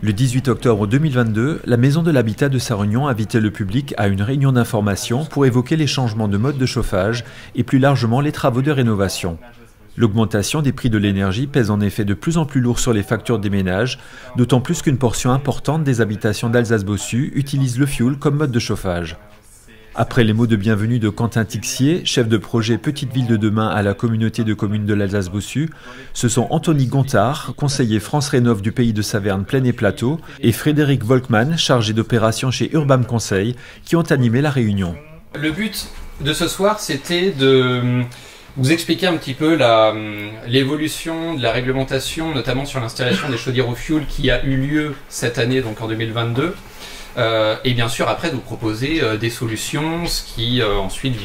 Le 18 octobre 2022, la Maison de l'Habitat de Sarre-Union invitait le public à une réunion d'information pour évoquer les changements de mode de chauffage et plus largement les travaux de rénovation. L'augmentation des prix de l'énergie pèse en effet de plus en plus lourd sur les factures des ménages, d'autant plus qu'une portion importante des habitations d'Alsace-Bossu utilise le fioul comme mode de chauffage. Après les mots de bienvenue de Quentin Tixier, chef de projet Petite Ville de demain à la communauté de communes de l'Alsace-Bossu, ce sont Anthony Gontard, conseiller France Rénov du Pays de Saverne Plaine et Plateau, et Frédéric Volkmann, chargé d'opération chez Urbam Conseil, qui ont animé la réunion. Le but de ce soir, c'était de vous expliquer un petit peu l'évolution de la réglementation, notamment sur l'installation des chaudières au fioul qui a eu lieu cette année, donc en 2022. Et bien sûr après de vous proposer des solutions, ce qui ensuite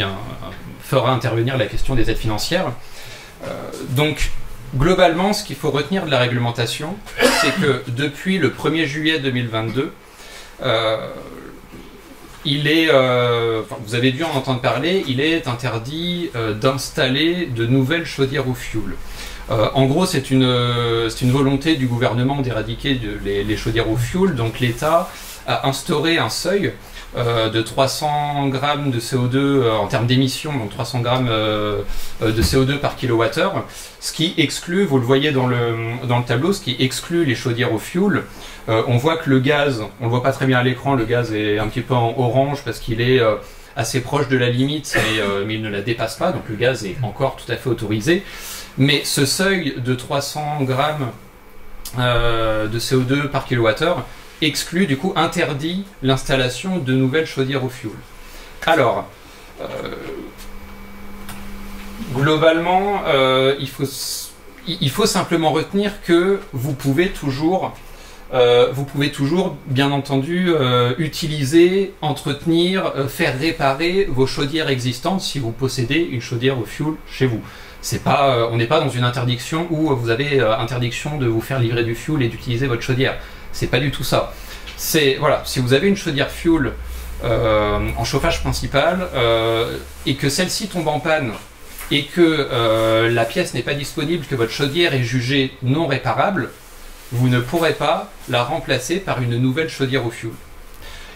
fera intervenir la question des aides financières. Donc globalement ce qu'il faut retenir de la réglementation, c'est que depuis le 1er juillet 2022, vous avez dû en entendre parler, il est interdit d'installer de nouvelles chaudières au fioul. En gros, c'est une volonté du gouvernement d'éradiquer les chaudières au fioul, donc l'État a instauré un seuil de 300 grammes de CO2 en termes d'émissions, donc 300 grammes de CO2 par kilowattheure, ce qui exclut, vous le voyez dans le tableau, ce qui exclut les chaudières au fioul. On voit que le gaz, on le voit pas très bien à l'écran, le gaz est un petit peu en orange parce qu'il est assez proche de la limite, mais il ne la dépasse pas, donc le gaz est encore tout à fait autorisé. Mais ce seuil de 300 grammes de CO2 par kilowattheure exclut, du coup, interdit l'installation de nouvelles chaudières au fioul. Alors, globalement, il faut simplement retenir que vous pouvez toujours, bien entendu, utiliser, entretenir, faire réparer vos chaudières existantes si vous possédez une chaudière au fioul chez vous. On n'est pas dans une interdiction où vous avez interdiction de vous faire livrer du fioul et d'utiliser votre chaudière. C'est pas du tout ça. Voilà, si vous avez une chaudière fioul en chauffage principal et que celle-ci tombe en panne et que la pièce n'est pas disponible, que votre chaudière est jugée non réparable, vous ne pourrez pas la remplacer par une nouvelle chaudière au fioul.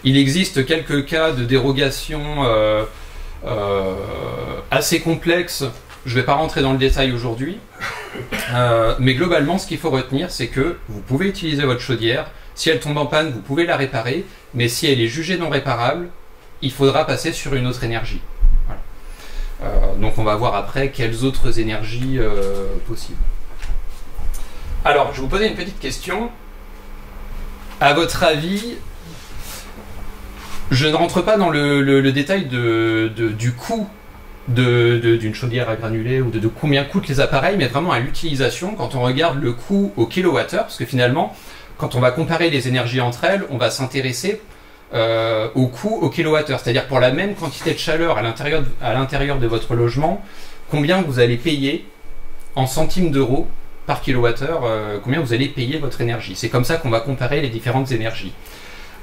Il existe quelques cas de dérogation assez complexes. Je ne vais pas rentrer dans le détail aujourd'hui, mais globalement, ce qu'il faut retenir, c'est que vous pouvez utiliser votre chaudière. Si elle tombe en panne, vous pouvez la réparer, mais si elle est jugée non réparable, il faudra passer sur une autre énergie. Voilà. Donc on va voir après quelles autres énergies possibles. Alors, je vais vous poser une petite question. À votre avis, je ne rentre pas dans le détail du coût d'une chaudière à granulés ou de combien coûtent les appareils, mais vraiment à l'utilisation, quand on regarde le coût au kilowattheure, parce que finalement, quand on va comparer les énergies entre elles, on va s'intéresser au coût au kilowattheure, c'est-à-dire pour la même quantité de chaleur à l'intérieur de votre logement, combien vous allez payer en centimes d'euros par kilowattheure, combien vous allez payer votre énergie. C'est comme ça qu'on va comparer les différentes énergies.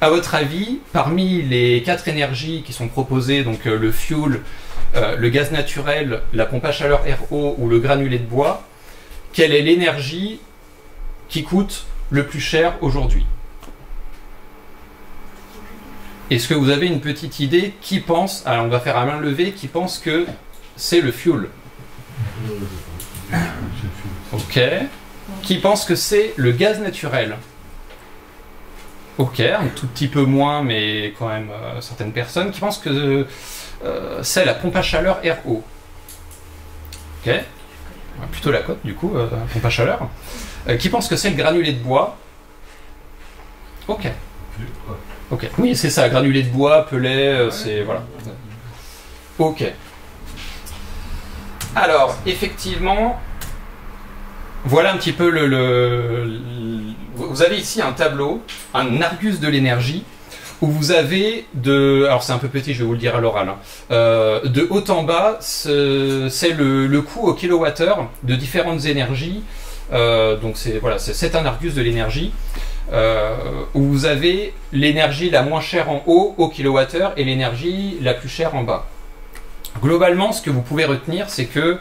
À votre avis, parmi les 4 énergies qui sont proposées, donc le fioul, le gaz naturel, la pompe à chaleur RO ou le granulé de bois, quelle est l'énergie qui coûte le plus cher aujourd'hui? Est-ce que vous avez une petite idée qui pense, alors on va faire à main levée, qui pense que c'est le fioul? Ok. Qui pense que c'est le gaz naturel? Ok, un tout petit peu moins, mais quand même certaines personnes qui pensent que c'est la pompe à chaleur RO. Ok, plutôt la cote du coup, pompe à chaleur. Qui pense que c'est le granulé de bois? Ok. Ok, oui c'est ça, granulé de bois, pellet, c'est voilà. Ok. Alors, effectivement, voilà un petit peu vous avez ici un tableau, un Argus de l'énergie, où vous avez alors c'est un peu petit, je vais vous le dire à l'oral, hein. De haut en bas, c'est le coût au kilowattheure de différentes énergies. Donc c'est un Argus de l'énergie, où vous avez l'énergie la moins chère en haut au kilowattheure et l'énergie la plus chère en bas. Globalement, ce que vous pouvez retenir, c'est que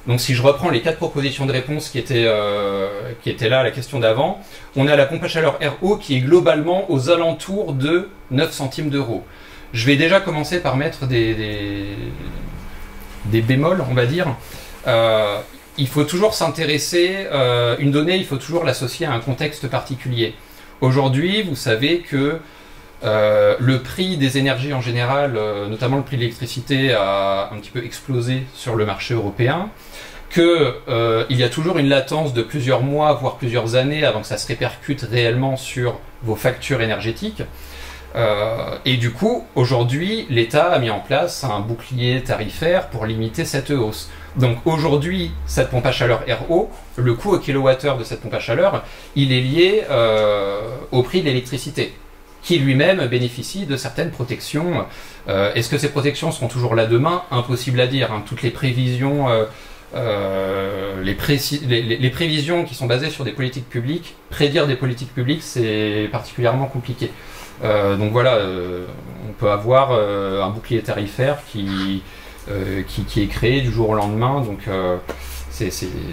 Donc si je reprends les 4 propositions de réponse qui étaient là à la question d'avant, on a la pompe à chaleur RO qui est globalement aux alentours de 9 centimes d'euros. Je vais déjà commencer par mettre des bémols, on va dire. Il faut toujours s'intéresser, une donnée, il faut toujours l'associer à un contexte particulier. Aujourd'hui, vous savez que le prix des énergies en général, notamment le prix de l'électricité, a un petit peu explosé sur le marché européen, qu'il y a toujours une latence de plusieurs mois, voire plusieurs années, avant que ça se répercute réellement sur vos factures énergétiques. Et du coup, aujourd'hui, l'État a mis en place un bouclier tarifaire pour limiter cette hausse. Donc aujourd'hui, cette pompe à chaleur RO, le coût au kilowattheure de cette pompe à chaleur, il est lié au prix de l'électricité, qui lui-même bénéficie de certaines protections. Est-ce que ces protections seront toujours là demain? Impossible à dire, hein. Toutes les prévisions, les prévisions qui sont basées sur des politiques publiques, prédire des politiques publiques, c'est particulièrement compliqué. Donc voilà, on peut avoir un bouclier tarifaire qui est créé du jour au lendemain. Donc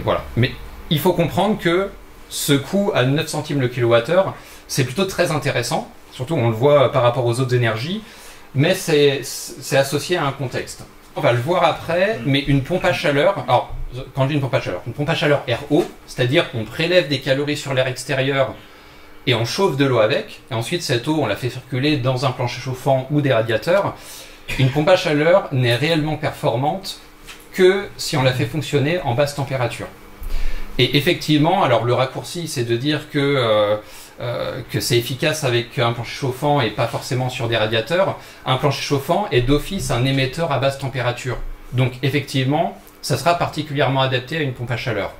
voilà. Mais il faut comprendre que ce coût à 9 centimes le kilowattheure, c'est plutôt très intéressant. Surtout, on le voit par rapport aux autres énergies, mais c'est associé à un contexte. On va le voir après, mais une pompe à chaleur, alors quand je dis une pompe à chaleur RO, c'est-à-dire qu'on prélève des calories sur l'air extérieur et on chauffe de l'eau avec, et ensuite cette eau, on la fait circuler dans un plancher chauffant ou des radiateurs. Une pompe à chaleur n'est réellement performante que si on la fait fonctionner en basse température. Et effectivement, alors le raccourci, c'est de dire que c'est efficace avec un plancher chauffant et pas forcément sur des radiateurs. Un plancher chauffant est d'office un émetteur à basse température. Donc effectivement, ça sera particulièrement adapté à une pompe à chaleur.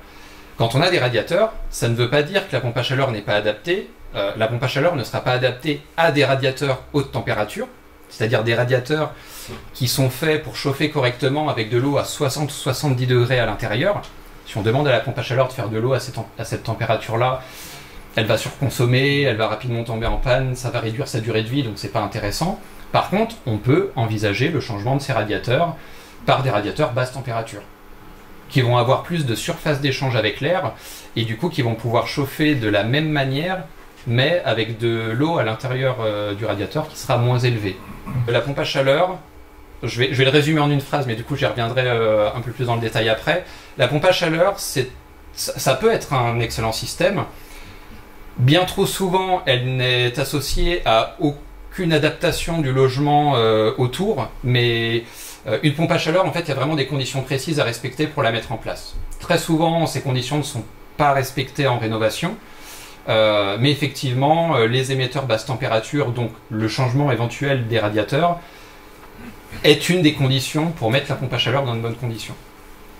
Quand on a des radiateurs, ça ne veut pas dire que la pompe à chaleur n'est pas adaptée. La pompe à chaleur ne sera pas adaptée à des radiateurs haute température, c'est-à-dire des radiateurs qui sont faits pour chauffer correctement avec de l'eau à 60 ou 70 degrés à l'intérieur. Si on demande à la pompe à chaleur de faire de l'eau à cette température-là, elle va surconsommer, elle va rapidement tomber en panne, ça va réduire sa durée de vie, donc c'est pas intéressant. Par contre, on peut envisager le changement de ces radiateurs par des radiateurs basse température, qui vont avoir plus de surface d'échange avec l'air, et du coup qui vont pouvoir chauffer de la même manière, mais avec de l'eau à l'intérieur du radiateur qui sera moins élevée. La pompe à chaleur, je vais le résumer en une phrase, mais du coup j'y reviendrai un peu plus dans le détail après. La pompe à chaleur, ça peut être un excellent système. Bien trop souvent, elle n'est associée à aucune adaptation du logement autour, mais une pompe à chaleur, en fait, il y a vraiment des conditions précises à respecter pour la mettre en place. Très souvent, ces conditions ne sont pas respectées en rénovation, mais effectivement, les émetteurs basse température, donc le changement éventuel des radiateurs, est une des conditions pour mettre la pompe à chaleur dans de bonnes conditions.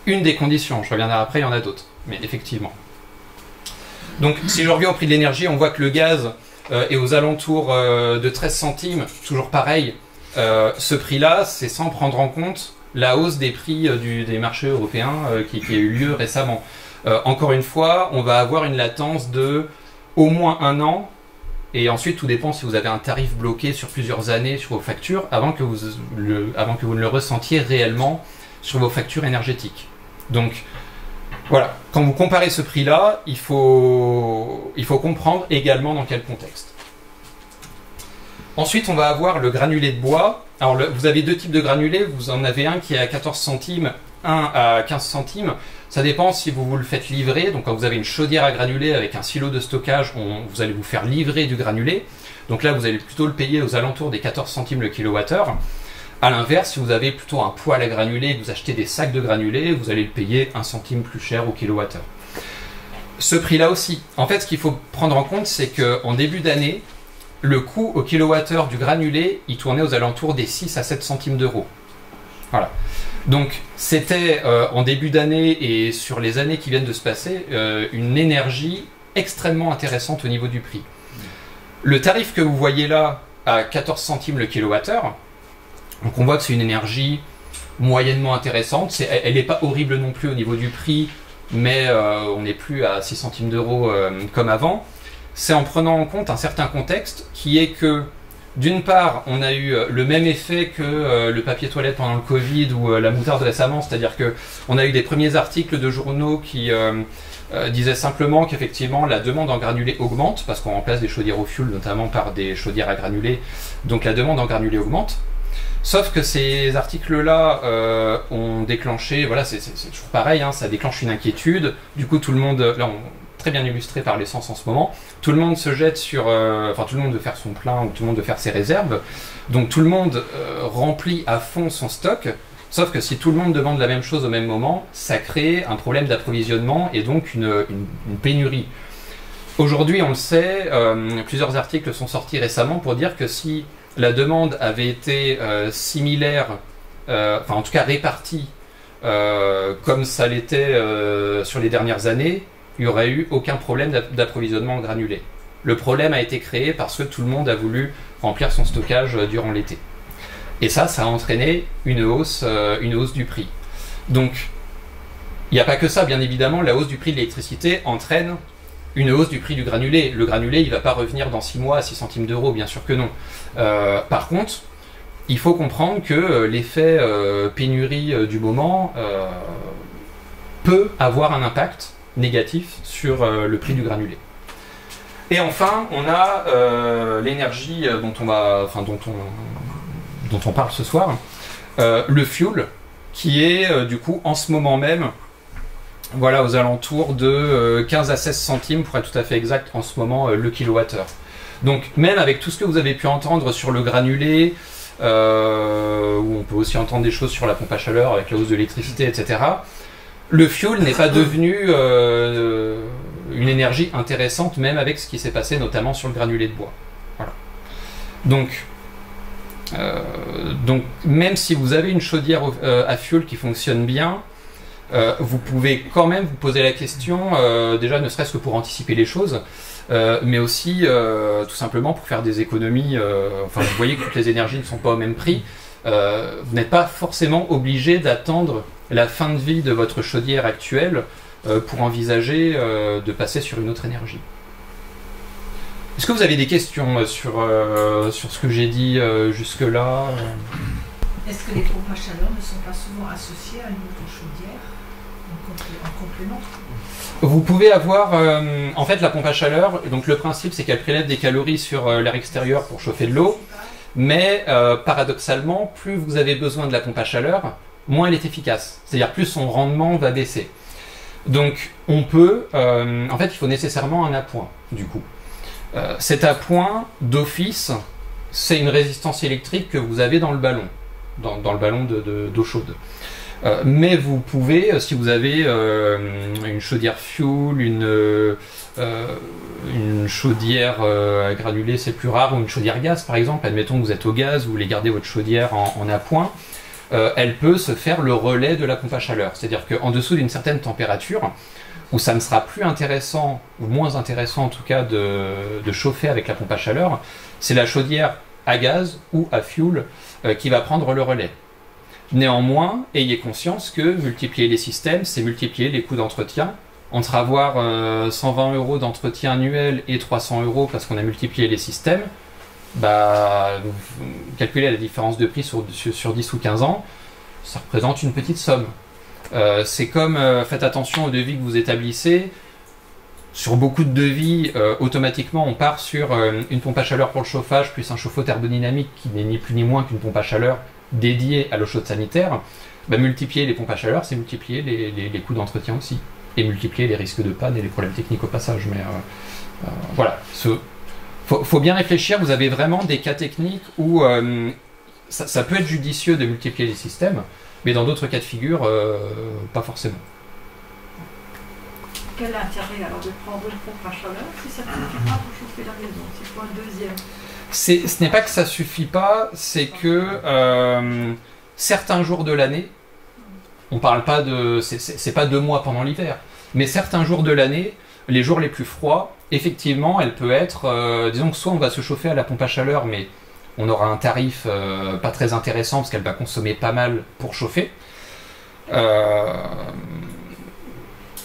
Une des conditions, je reviendrai après, il y en a d'autres, mais effectivement. Donc si je reviens au prix de l'énergie, on voit que le gaz est aux alentours de 13 centimes, toujours pareil. Ce prix-là, c'est sans prendre en compte la hausse des prix des marchés européens qui a eu lieu récemment. Encore une fois, on va avoir une latence de au moins 1 an, et ensuite tout dépend si vous avez un tarif bloqué sur plusieurs années sur vos factures, avant que vous ne le ressentiez réellement sur vos factures énergétiques. Donc voilà, quand vous comparez ce prix-là, il faut comprendre également dans quel contexte. Ensuite, on va avoir le granulé de bois. Alors, vous avez 2 types de granulés. Vous en avez un qui est à 14 centimes, un à 15 centimes. Ça dépend si vous le faites livrer. Donc, quand vous avez une chaudière à granulés avec un silo de stockage, vous allez vous faire livrer du granulé. Donc là, vous allez plutôt le payer aux alentours des 14 centimes le kilowattheure. A l'inverse, si vous avez plutôt un poêle à granulés et que vous achetez des sacs de granulés, vous allez le payer 1 centime plus cher au kilowattheure. Ce prix-là aussi. En fait, ce qu'il faut prendre en compte, c'est qu'en début d'année, le coût au kilowattheure du granulé, il tournait aux alentours des 6 à 7 centimes d'euros. Voilà. Donc, c'était en début d'année et sur les années qui viennent de se passer, une énergie extrêmement intéressante au niveau du prix. Le tarif que vous voyez là, à 14 centimes le kilowattheure, donc on voit que c'est une énergie moyennement intéressante. Elle n'est pas horrible non plus au niveau du prix, mais on n'est plus à 6 centimes d'euros comme avant. C'est en prenant en compte un certain contexte qui est que d'une part, on a eu le même effet que le papier toilette pendant le Covid ou la moutarde récemment, c'est-à-dire que on a eu des premiers articles de journaux qui disaient simplement qu'effectivement la demande en granulés augmente, parce qu'on remplace des chaudières au fioul notamment par des chaudières à granulés, donc la demande en granulés augmente. Sauf que ces articles-là ont déclenché, voilà, c'est toujours pareil, hein, ça déclenche une inquiétude. Du coup, tout le monde, là, très bien illustré par l'essence en ce moment, tout le monde se jette sur, enfin, tout le monde veut faire son plein ou tout le monde veut faire ses réserves. Donc, tout le monde remplit à fond son stock. Sauf que si tout le monde demande la même chose au même moment, ça crée un problème d'approvisionnement et donc une pénurie. Aujourd'hui, on le sait, plusieurs articles sont sortis récemment pour dire que si la demande avait été similaire, enfin en tout cas répartie comme ça l'était sur les dernières années, il n'y aurait eu aucun problème d'approvisionnement en granulés. Le problème a été créé parce que tout le monde a voulu remplir son stockage durant l'été. Et ça a entraîné une hausse du prix. Donc, il n'y a pas que ça, bien évidemment, la hausse du prix de l'électricité entraîne une hausse du prix du granulé. Le granulé, il ne va pas revenir dans 6 mois à 6 centimes d'euros, bien sûr que non. Par contre, il faut comprendre que l'effet pénurie du moment peut avoir un impact négatif sur le prix du granulé. Et enfin, on a l'énergie dont on parle ce soir, le fuel, qui est du coup en ce moment même, voilà, aux alentours de 15 à 16 centimes pour être tout à fait exact en ce moment le kilowattheure. Donc même avec tout ce que vous avez pu entendre sur le granulé, où on peut aussi entendre des choses sur la pompe à chaleur avec la hausse de l'électricité, etc., le fuel n'est pas devenu une énergie intéressante même avec ce qui s'est passé notamment sur le granulé de bois. Voilà. Donc même si vous avez une chaudière à fioul qui fonctionne bien, vous pouvez quand même vous poser la question, déjà ne serait-ce que pour anticiper les choses, mais aussi tout simplement pour faire des économies. Enfin, vous voyez que toutes les énergies ne sont pas au même prix. Vous n'êtes pas forcément obligé d'attendre la fin de vie de votre chaudière actuelle pour envisager de passer sur une autre énergie. Est-ce que vous avez des questions sur ce que j'ai dit jusque-là? Est-ce que les pompes à chaleur ne sont pas souvent associées à une autre chaudière en complément? Vous pouvez avoir, en fait, la pompe à chaleur, donc le principe c'est qu'elle prélève des calories sur l'air extérieur pour chauffer de l'eau, mais paradoxalement, plus vous avez besoin de la pompe à chaleur, moins elle est efficace. C'est-à-dire plus son rendement va baisser. Donc on peut, en fait il faut nécessairement un appoint du coup. Cet appoint d'office, c'est une résistance électrique que vous avez dans le ballon, dans le ballon d'eau chaude. Mais vous pouvez, si vous avez une chaudière fuel, une chaudière à granulés, c'est plus rare, ou une chaudière gaz par exemple, admettons que vous êtes au gaz, vous voulez garder votre chaudière en appoint, elle peut se faire le relais de la pompe à chaleur. C'est-à-dire qu'en dessous d'une certaine température, où ça ne sera plus intéressant, ou moins intéressant en tout cas, de chauffer avec la pompe à chaleur, c'est la chaudière à gaz ou à fuel qui va prendre le relais. Néanmoins, ayez conscience que multiplier les systèmes, c'est multiplier les coûts d'entretien. Entre avoir 120 € d'entretien annuel et 300 € parce qu'on a multiplié les systèmes, bah, calculer la différence de prix sur 10 ou 15 ans, ça représente une petite somme. C'est comme, faites attention aux devis que vous établissez. Sur beaucoup de devis, automatiquement, on part sur une pompe à chaleur pour le chauffage, plus un chauffe-eau thermodynamique qui n'est ni plus ni moins qu'une pompe à chaleur dédiée à l'eau chaude sanitaire. Bah, multiplier les pompes à chaleur, c'est multiplier les coûts d'entretien aussi. Et multiplier les risques de panne et les problèmes techniques au passage. Mais voilà. Faut bien réfléchir, vous avez vraiment des cas techniques où ça peut être judicieux de multiplier les systèmes, mais dans d'autres cas de figure, pas forcément. Quel est l'intérêt alors de prendre une pompe à chaleur si ça ne suffit pas pour chauffer la maison? C'est pour un deuxième. Ce n'est pas que ça suffit pas, c'est que certains jours de l'année, on parle pas de, c'est pas 2 mois pendant l'hiver, mais certains jours de l'année, les jours les plus froids, effectivement, elle peut être, disons que soit on va se chauffer à la pompe à chaleur, mais on aura un tarif pas très intéressant parce qu'elle va consommer pas mal pour chauffer.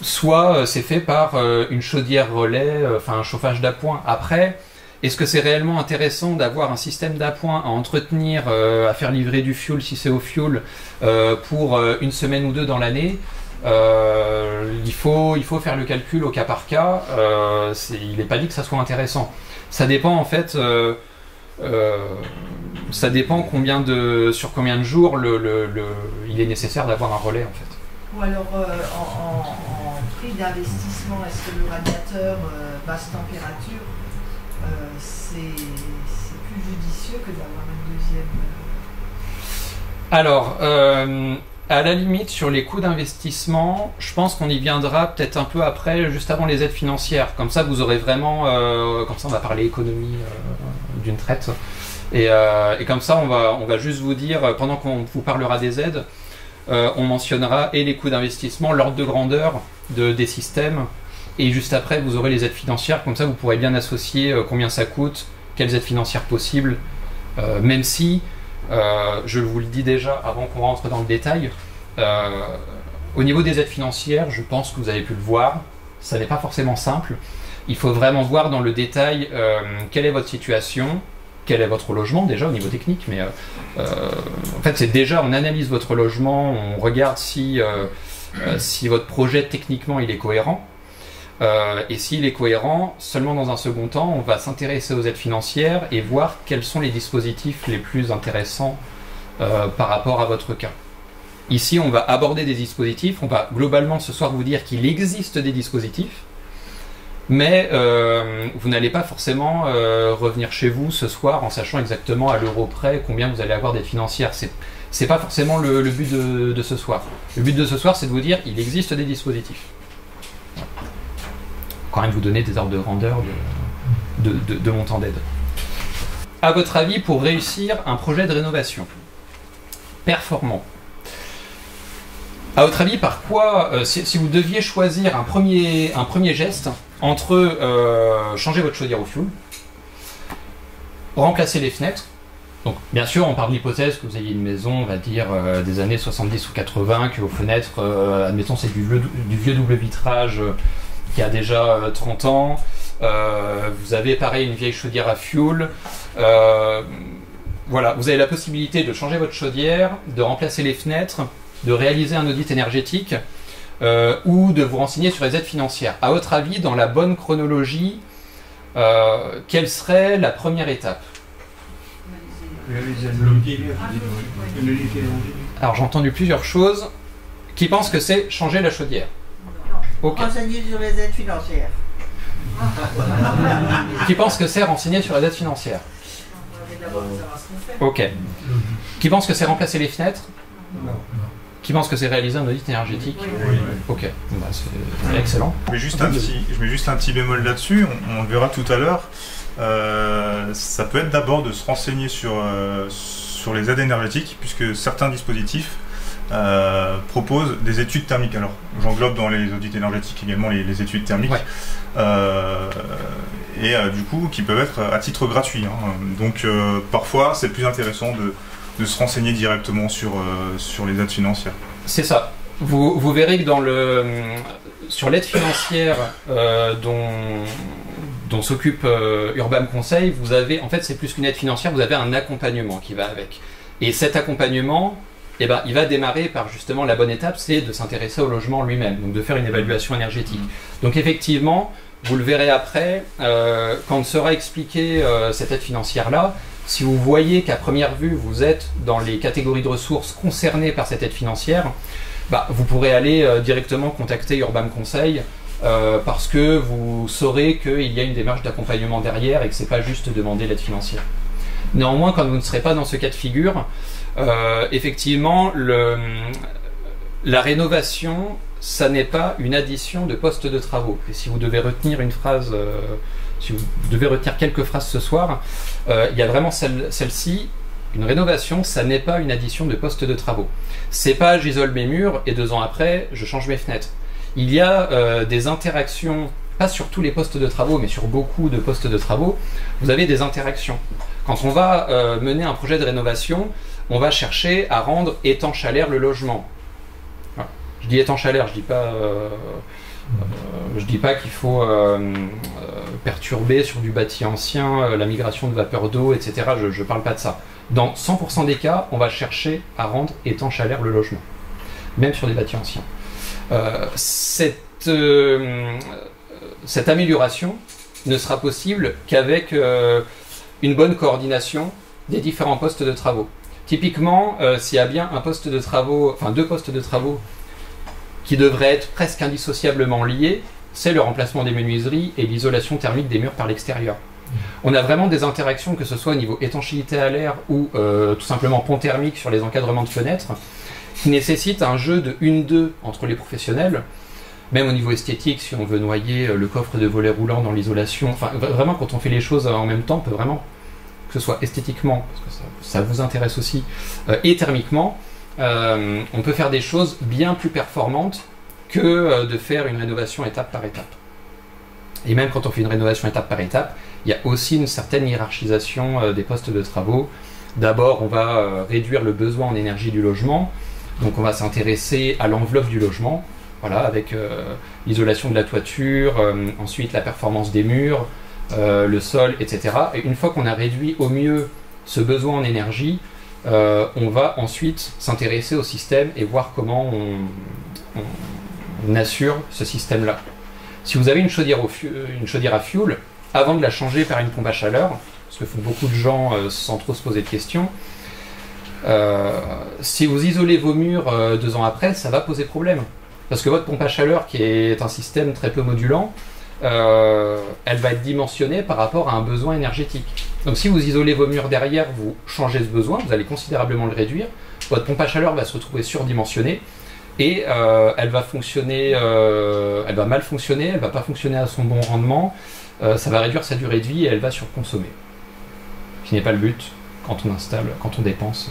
Soit c'est fait par une chaudière relais, enfin un chauffage d'appoint. Après, Est-ce que c'est réellement intéressant d'avoir un système d'appoint à entretenir, à faire livrer du fuel si c'est au fuel, pour une semaine ou deux dans l'année? Il faut faire le calcul au cas par cas. Il n'est pas dit que ça soit intéressant. Ça dépend en fait. Ça dépend sur combien de jours il est nécessaire d'avoir un relais en fait. Ou alors en prix d'investissement, est-ce que le radiateur basse température c'est plus judicieux que d'avoir un deuxième Alors, à la limite, sur les coûts d'investissement, je pense qu'on y viendra peut-être un peu après, juste avant les aides financières. Comme ça, vous aurez vraiment... comme ça, on va parler économie d'une traite. Et comme ça, on va juste vous dire, pendant qu'on vous parlera des aides, on mentionnera et les coûts d'investissement, l'ordre de grandeur des systèmes, et juste après, vous aurez les aides financières. Comme ça, vous pourrez bien associer combien ça coûte, quelles aides financières possibles, même si... je vous le dis déjà avant qu'on rentre dans le détail, au niveau des aides financières, je pense que vous avez pu le voir, ça n'est pas forcément simple. Il faut vraiment voir dans le détail quelle est votre situation, quel est votre logement déjà au niveau technique, mais en fait c'est déjà, on analyse votre logement, on regarde si votre projet techniquement il est cohérent. Et s'il est cohérent, seulement dans un second temps, on va s'intéresser aux aides financières et voir quels sont les dispositifs les plus intéressants par rapport à votre cas. Ici, on va aborder des dispositifs, on va globalement ce soir vous dire qu'il existe des dispositifs, mais vous n'allez pas forcément revenir chez vous ce soir en sachant exactement à l'euro près combien vous allez avoir d'aides financières. C'est pas forcément le but de ce soir. Le but de ce soir, c'est de vous dire qu'il existe des dispositifs. Quand même vous donner des ordres de grandeur de montant d'aide. À votre avis, pour réussir un projet de rénovation performant, à votre avis, par quoi, si vous deviez choisir un premier geste entre changer votre chaudière au fioul, remplacer les fenêtres, donc bien sûr on part de l'hypothèse que vous ayez une maison, on va dire des années 70 ou 80, que vos fenêtres, admettons c'est du vieux double vitrage, qui a déjà 30 ans, vous avez pareil une vieille chaudière à fioul, voilà, vous avez la possibilité de changer votre chaudière, de remplacer les fenêtres, de réaliser un audit énergétique ou de vous renseigner sur les aides financières. À votre avis, dans la bonne chronologie, quelle serait la première étape? Alors j'ai entendu plusieurs choses. Qui pensent que c'est changer la chaudière? Okay. Renseigner sur les aides financières. Qui pense que c'est renseigner sur les aides financières? Ok. Qui pense que c'est remplacer les fenêtres? Non. Qui pense que c'est réaliser un audit énergétique? Oui. Ok, bah, c'est excellent. Je mets juste un petit bémol là-dessus, on le verra tout à l'heure. Ça peut être d'abord de se renseigner sur les aides énergétiques, puisque certains dispositifs propose des études thermiques. Alors, j'englobe dans les audits énergétiques également les études thermiques, ouais. Et du coup, qui peuvent être à titre gratuit. Hein. Donc, parfois, c'est plus intéressant de se renseigner directement sur les aides financières. C'est ça. Vous verrez que sur l'aide financière dont s'occupe Urbam Conseil, vous avez, en fait, c'est plus qu'une aide financière, vous avez un accompagnement qui va avec. Et cet accompagnement, eh ben, il va démarrer par justement la bonne étape, c'est de s'intéresser au logement lui-même, donc de faire une évaluation énergétique. Donc effectivement, vous le verrez après, quand on sera expliqué cette aide financière-là, si vous voyez qu'à première vue, vous êtes dans les catégories de ressources concernées par cette aide financière, bah, vous pourrez aller directement contacter Urbam Conseil parce que vous saurez qu'il y a une démarche d'accompagnement derrière et que ce n'est pas juste demander l'aide financière. Néanmoins, quand vous ne serez pas dans ce cas de figure, effectivement, la rénovation, ça n'est pas une addition de postes de travaux. Et si vous devez retenir une phrase, si vous devez retenir quelques phrases ce soir, il y a vraiment celle-ci. Une rénovation, ça n'est pas une addition de postes de travaux. C'est pas j'isole mes murs et 2 ans après, je change mes fenêtres. Il y a des interactions, pas sur tous les postes de travaux, mais sur beaucoup de postes de travaux, vous avez des interactions. Quand on va mener un projet de rénovation, on va chercher à rendre étanche à l'air le logement. Voilà. Je dis étanche à l'air, je dis pas Je dis pas qu'il faut perturber sur du bâti ancien la migration de vapeur d'eau, etc. Je parle pas de ça. Dans 100% des cas, on va chercher à rendre étanche à l'air le logement, même sur des bâtis anciens. Cette amélioration ne sera possible qu'avec une bonne coordination des différents postes de travaux. Typiquement, s'il y a bien un poste de travaux, enfin 2 postes de travaux qui devraient être presque indissociablement liés, c'est le remplacement des menuiseries et l'isolation thermique des murs par l'extérieur. On a vraiment des interactions, que ce soit au niveau étanchéité à l'air ou tout simplement pont thermique sur les encadrements de fenêtres, qui nécessitent un jeu de 1-2 entre les professionnels, même au niveau esthétique, si on veut noyer le coffre de volet roulant dans l'isolation. Enfin, vraiment, quand on fait les choses en même temps, on peut vraiment, que ce soit esthétiquement, parce que ça vous intéresse aussi, et thermiquement, on peut faire des choses bien plus performantes que de faire une rénovation étape par étape. Et même quand on fait une rénovation étape par étape, il y a aussi une certaine hiérarchisation des postes de travaux. D'abord, on va réduire le besoin en énergie du logement, donc on va s'intéresser à l'enveloppe du logement, voilà, avec l'isolation de la toiture, ensuite la performance des murs, le sol, etc. Et une fois qu'on a réduit au mieux ce besoin en énergie, on va ensuite s'intéresser au système et voir comment on assure ce système-là. Si vous avez une chaudière à fioul, avant de la changer par une pompe à chaleur, ce que font beaucoup de gens sans trop se poser de questions, si vous isolez vos murs 2 ans après, ça va poser problème. Parce que votre pompe à chaleur, qui est un système très peu modulant, elle va être dimensionnée par rapport à un besoin énergétique. Donc si vous isolez vos murs derrière, vous changez ce besoin, vous allez considérablement le réduire, votre pompe à chaleur va se retrouver surdimensionnée, et elle va fonctionner, elle va mal fonctionner, elle va pas fonctionner à son bon rendement, ça va réduire sa durée de vie et elle va surconsommer. Ce qui n'est pas le but quand on installe, quand on dépense.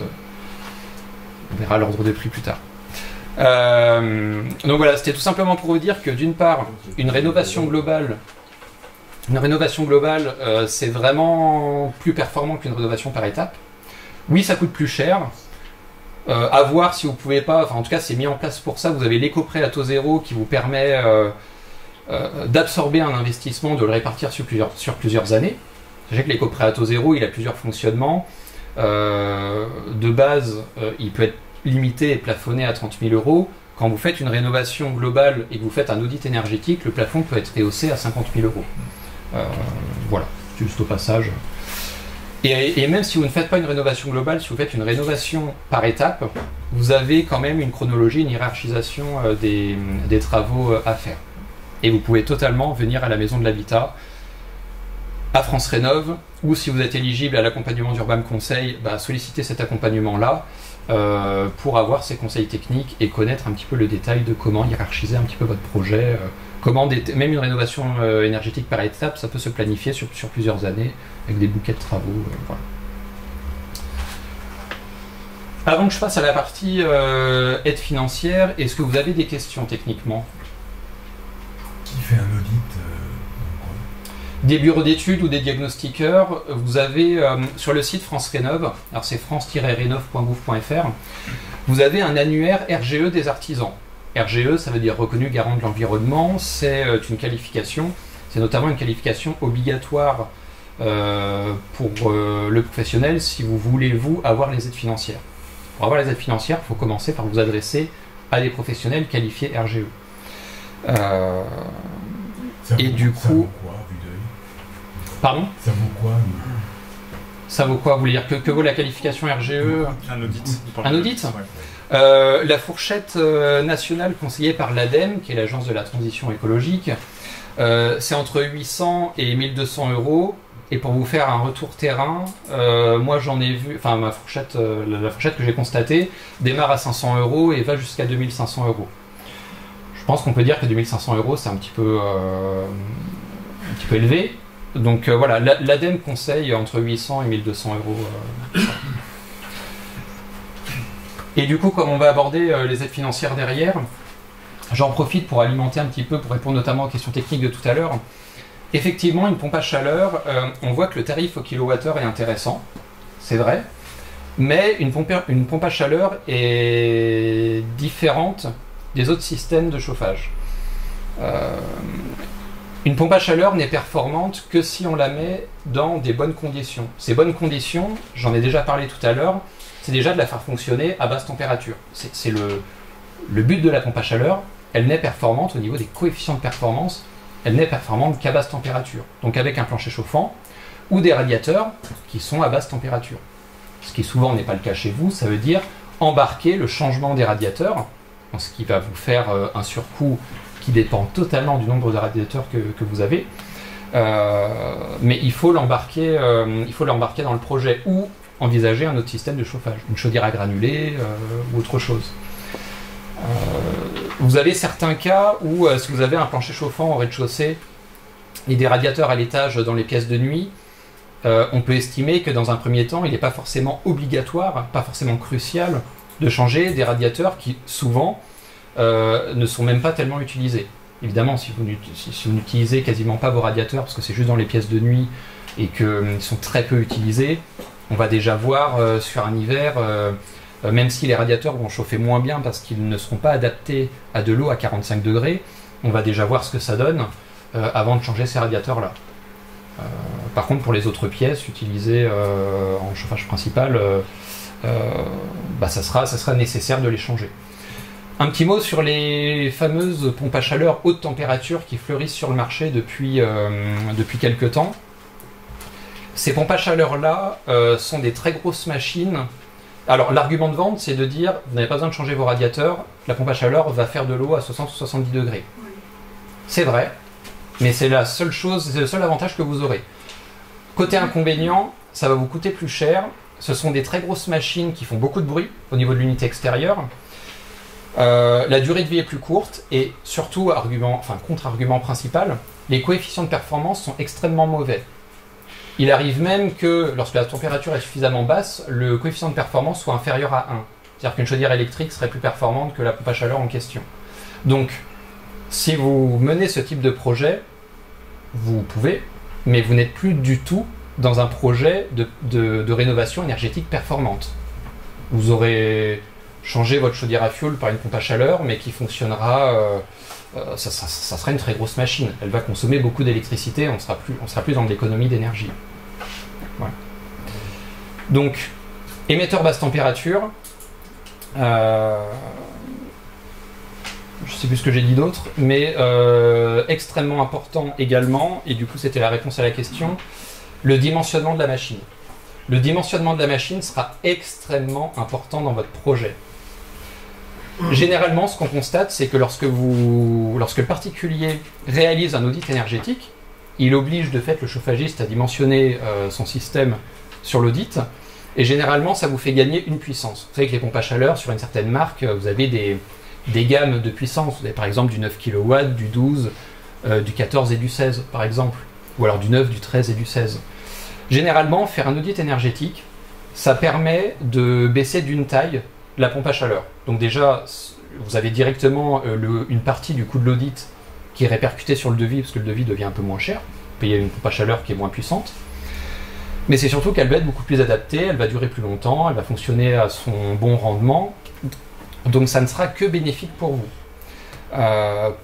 On verra l'ordre de prix plus tard. Donc voilà, c'était tout simplement pour vous dire que d'une part, une rénovation globale, c'est vraiment plus performant qu'une rénovation par étape. Oui, ça coûte plus cher. À voir si vous pouvez pas, enfin en tout cas c'est mis en place pour ça. Vous avez l'éco-prêt à taux zéro qui vous permet d'absorber un investissement, de le répartir sur plusieurs années. Sachez que l'éco-prêt à taux zéro, il a plusieurs fonctionnements. De base, il peut être limité et plafonné à 30 000 €. Quand vous faites une rénovation globale et que vous faites un audit énergétique, le plafond peut être rehaussé à 50 000 €. Voilà, juste au passage. Et même si vous ne faites pas une rénovation globale, si vous faites une rénovation par étape, vous avez quand même une chronologie, une hiérarchisation des travaux à faire. Et vous pouvez totalement venir à la Maison de l'Habitat, à France Rénov', ou si vous êtes éligible à l'accompagnement d'Urban Conseil, sollicitez cet accompagnement-là pour avoir ces conseils techniques et connaître un petit peu le détail de comment hiérarchiser un petit peu votre projet. Même une rénovation énergétique par étape, ça peut se planifier sur plusieurs années avec des bouquets de travaux. Voilà. Avant que je passe à la partie aide financière, est-ce que vous avez des questions techniquement? Qui fait un audit Des bureaux d'études ou des diagnostiqueurs, vous avez sur le site France Rénov', alors c'est france-rénov.gouv.fr, vous avez un annuaire RGE des artisans. RGE, ça veut dire reconnu garant de l'environnement, c'est une qualification, c'est notamment une qualification obligatoire pour le professionnel si vous voulez avoir les aides financières. Pour avoir les aides financières, il faut commencer par vous adresser à des professionnels qualifiés RGE. Et du coup... Pardon ? Ça vaut quoi? Ça vaut quoi? Vous voulez dire que vaut la qualification RGE? Un audit. Un audit? Ouais. La fourchette nationale conseillée par l'ADEME, qui est l'agence de la transition écologique, c'est entre 800 et 1200 €. Et pour vous faire un retour terrain, moi j'en ai vu, enfin ma fourchette, la fourchette que j'ai constatée démarre à 500 € et va jusqu'à 2500 €. Je pense qu'on peut dire que 2500 € c'est un petit peu élevé. Donc voilà, l'ADEME conseille entre 800 et 1200 €. Et du coup, comme on va aborder les aides financières derrière, j'en profite pour alimenter un petit peu, pour répondre notamment aux questions techniques de tout à l'heure. Effectivement, une pompe à chaleur, on voit que le tarif au kilowattheure est intéressant, c'est vrai, mais une pompe à chaleur est différente des autres systèmes de chauffage. Une pompe à chaleur n'est performante que si on la met dans des bonnes conditions. Ces bonnes conditions, j'en ai déjà parlé tout à l'heure, c'est déjà de la faire fonctionner à basse température. C'est le but de la pompe à chaleur. Elle n'est performante au niveau des coefficients de performance, elle n'est performante qu'à basse température. Donc avec un plancher chauffant ou des radiateurs qui sont à basse température. Ce qui souvent n'est pas le cas chez vous, ça veut dire embarquer le changement des radiateurs, ce qui va vous faire un surcoût qui dépend totalement du nombre de radiateurs que vous avez. Mais il faut l'embarquer dans le projet ou envisager un autre système de chauffage, une chaudière à granulés ou autre chose. Vous avez certains cas où si vous avez un plancher chauffant au rez-de-chaussée et des radiateurs à l'étage dans les pièces de nuit, on peut estimer que dans un premier temps, il n'est pas forcément obligatoire, pas forcément crucial de changer des radiateurs qui souvent ne sont même pas tellement utilisés. Évidemment, si vous n'utilisez quasiment pas vos radiateurs parce que c'est juste dans les pièces de nuit et qu'ils sont très peu utilisés, on va déjà voir sur un hiver, même si les radiateurs vont chauffer moins bien parce qu'ils ne seront pas adaptés à de l'eau à 45 degrés, on va déjà voir ce que ça donne avant de changer ces radiateurs-là. Par contre, pour les autres pièces utilisées en chauffage principal, ça sera nécessaire de les changer. Un petit mot sur les fameuses pompes à chaleur haute température qui fleurissent sur le marché depuis quelques temps. Ces pompes à chaleur-là sont des très grosses machines. Alors, l'argument de vente, c'est de dire, vous n'avez pas besoin de changer vos radiateurs, la pompe à chaleur va faire de l'eau à 60 ou 70 degrés. C'est vrai, mais c'est la seule chose, c'est le seul avantage que vous aurez. Côté inconvénient, ça va vous coûter plus cher. Ce sont des très grosses machines qui font beaucoup de bruit au niveau de l'unité extérieure. La durée de vie est plus courte et surtout, contre-argument principal, les coefficients de performance sont extrêmement mauvais. Il arrive même que, lorsque la température est suffisamment basse, le coefficient de performance soit inférieur à 1. C'est-à-dire qu'une chaudière électrique serait plus performante que la pompe à chaleur en question. Donc, si vous menez ce type de projet, vous pouvez, mais vous n'êtes plus du tout dans un projet de rénovation énergétique performante. Vous aurez changé votre chaudière à fioul par une pompe à chaleur, mais qui fonctionnera... ça sera une très grosse machine. Elle va consommer beaucoup d'électricité, on sera plus dans de l'économie d'énergie. Voilà. Donc, émetteur basse température. Je ne sais plus ce que j'ai dit d'autre, mais extrêmement important également, et du coup c'était la réponse à la question, le dimensionnement de la machine. Le dimensionnement de la machine sera extrêmement important dans votre projet. Généralement, ce qu'on constate, c'est que lorsque le particulier réalise un audit énergétique, il oblige de fait le chauffagiste à dimensionner son système sur l'audit, et généralement, ça vous fait gagner une puissance. Vous savez que les pompes à chaleur, sur une certaine marque, vous avez des gammes de puissance. Vous avez par exemple du 9 kW, du 12, du 14 et du 16, par exemple, ou alors du 9, du 13 et du 16. Généralement, faire un audit énergétique, ça permet de baisser d'une taille la pompe à chaleur. Donc déjà, vous avez directement une partie du coût de l'audit qui est répercutée sur le devis, parce que le devis devient un peu moins cher. Vous payez une pompe à chaleur qui est moins puissante. Mais c'est surtout qu'elle va être beaucoup plus adaptée, elle va durer plus longtemps, elle va fonctionner à son bon rendement. Donc ça ne sera que bénéfique pour vous.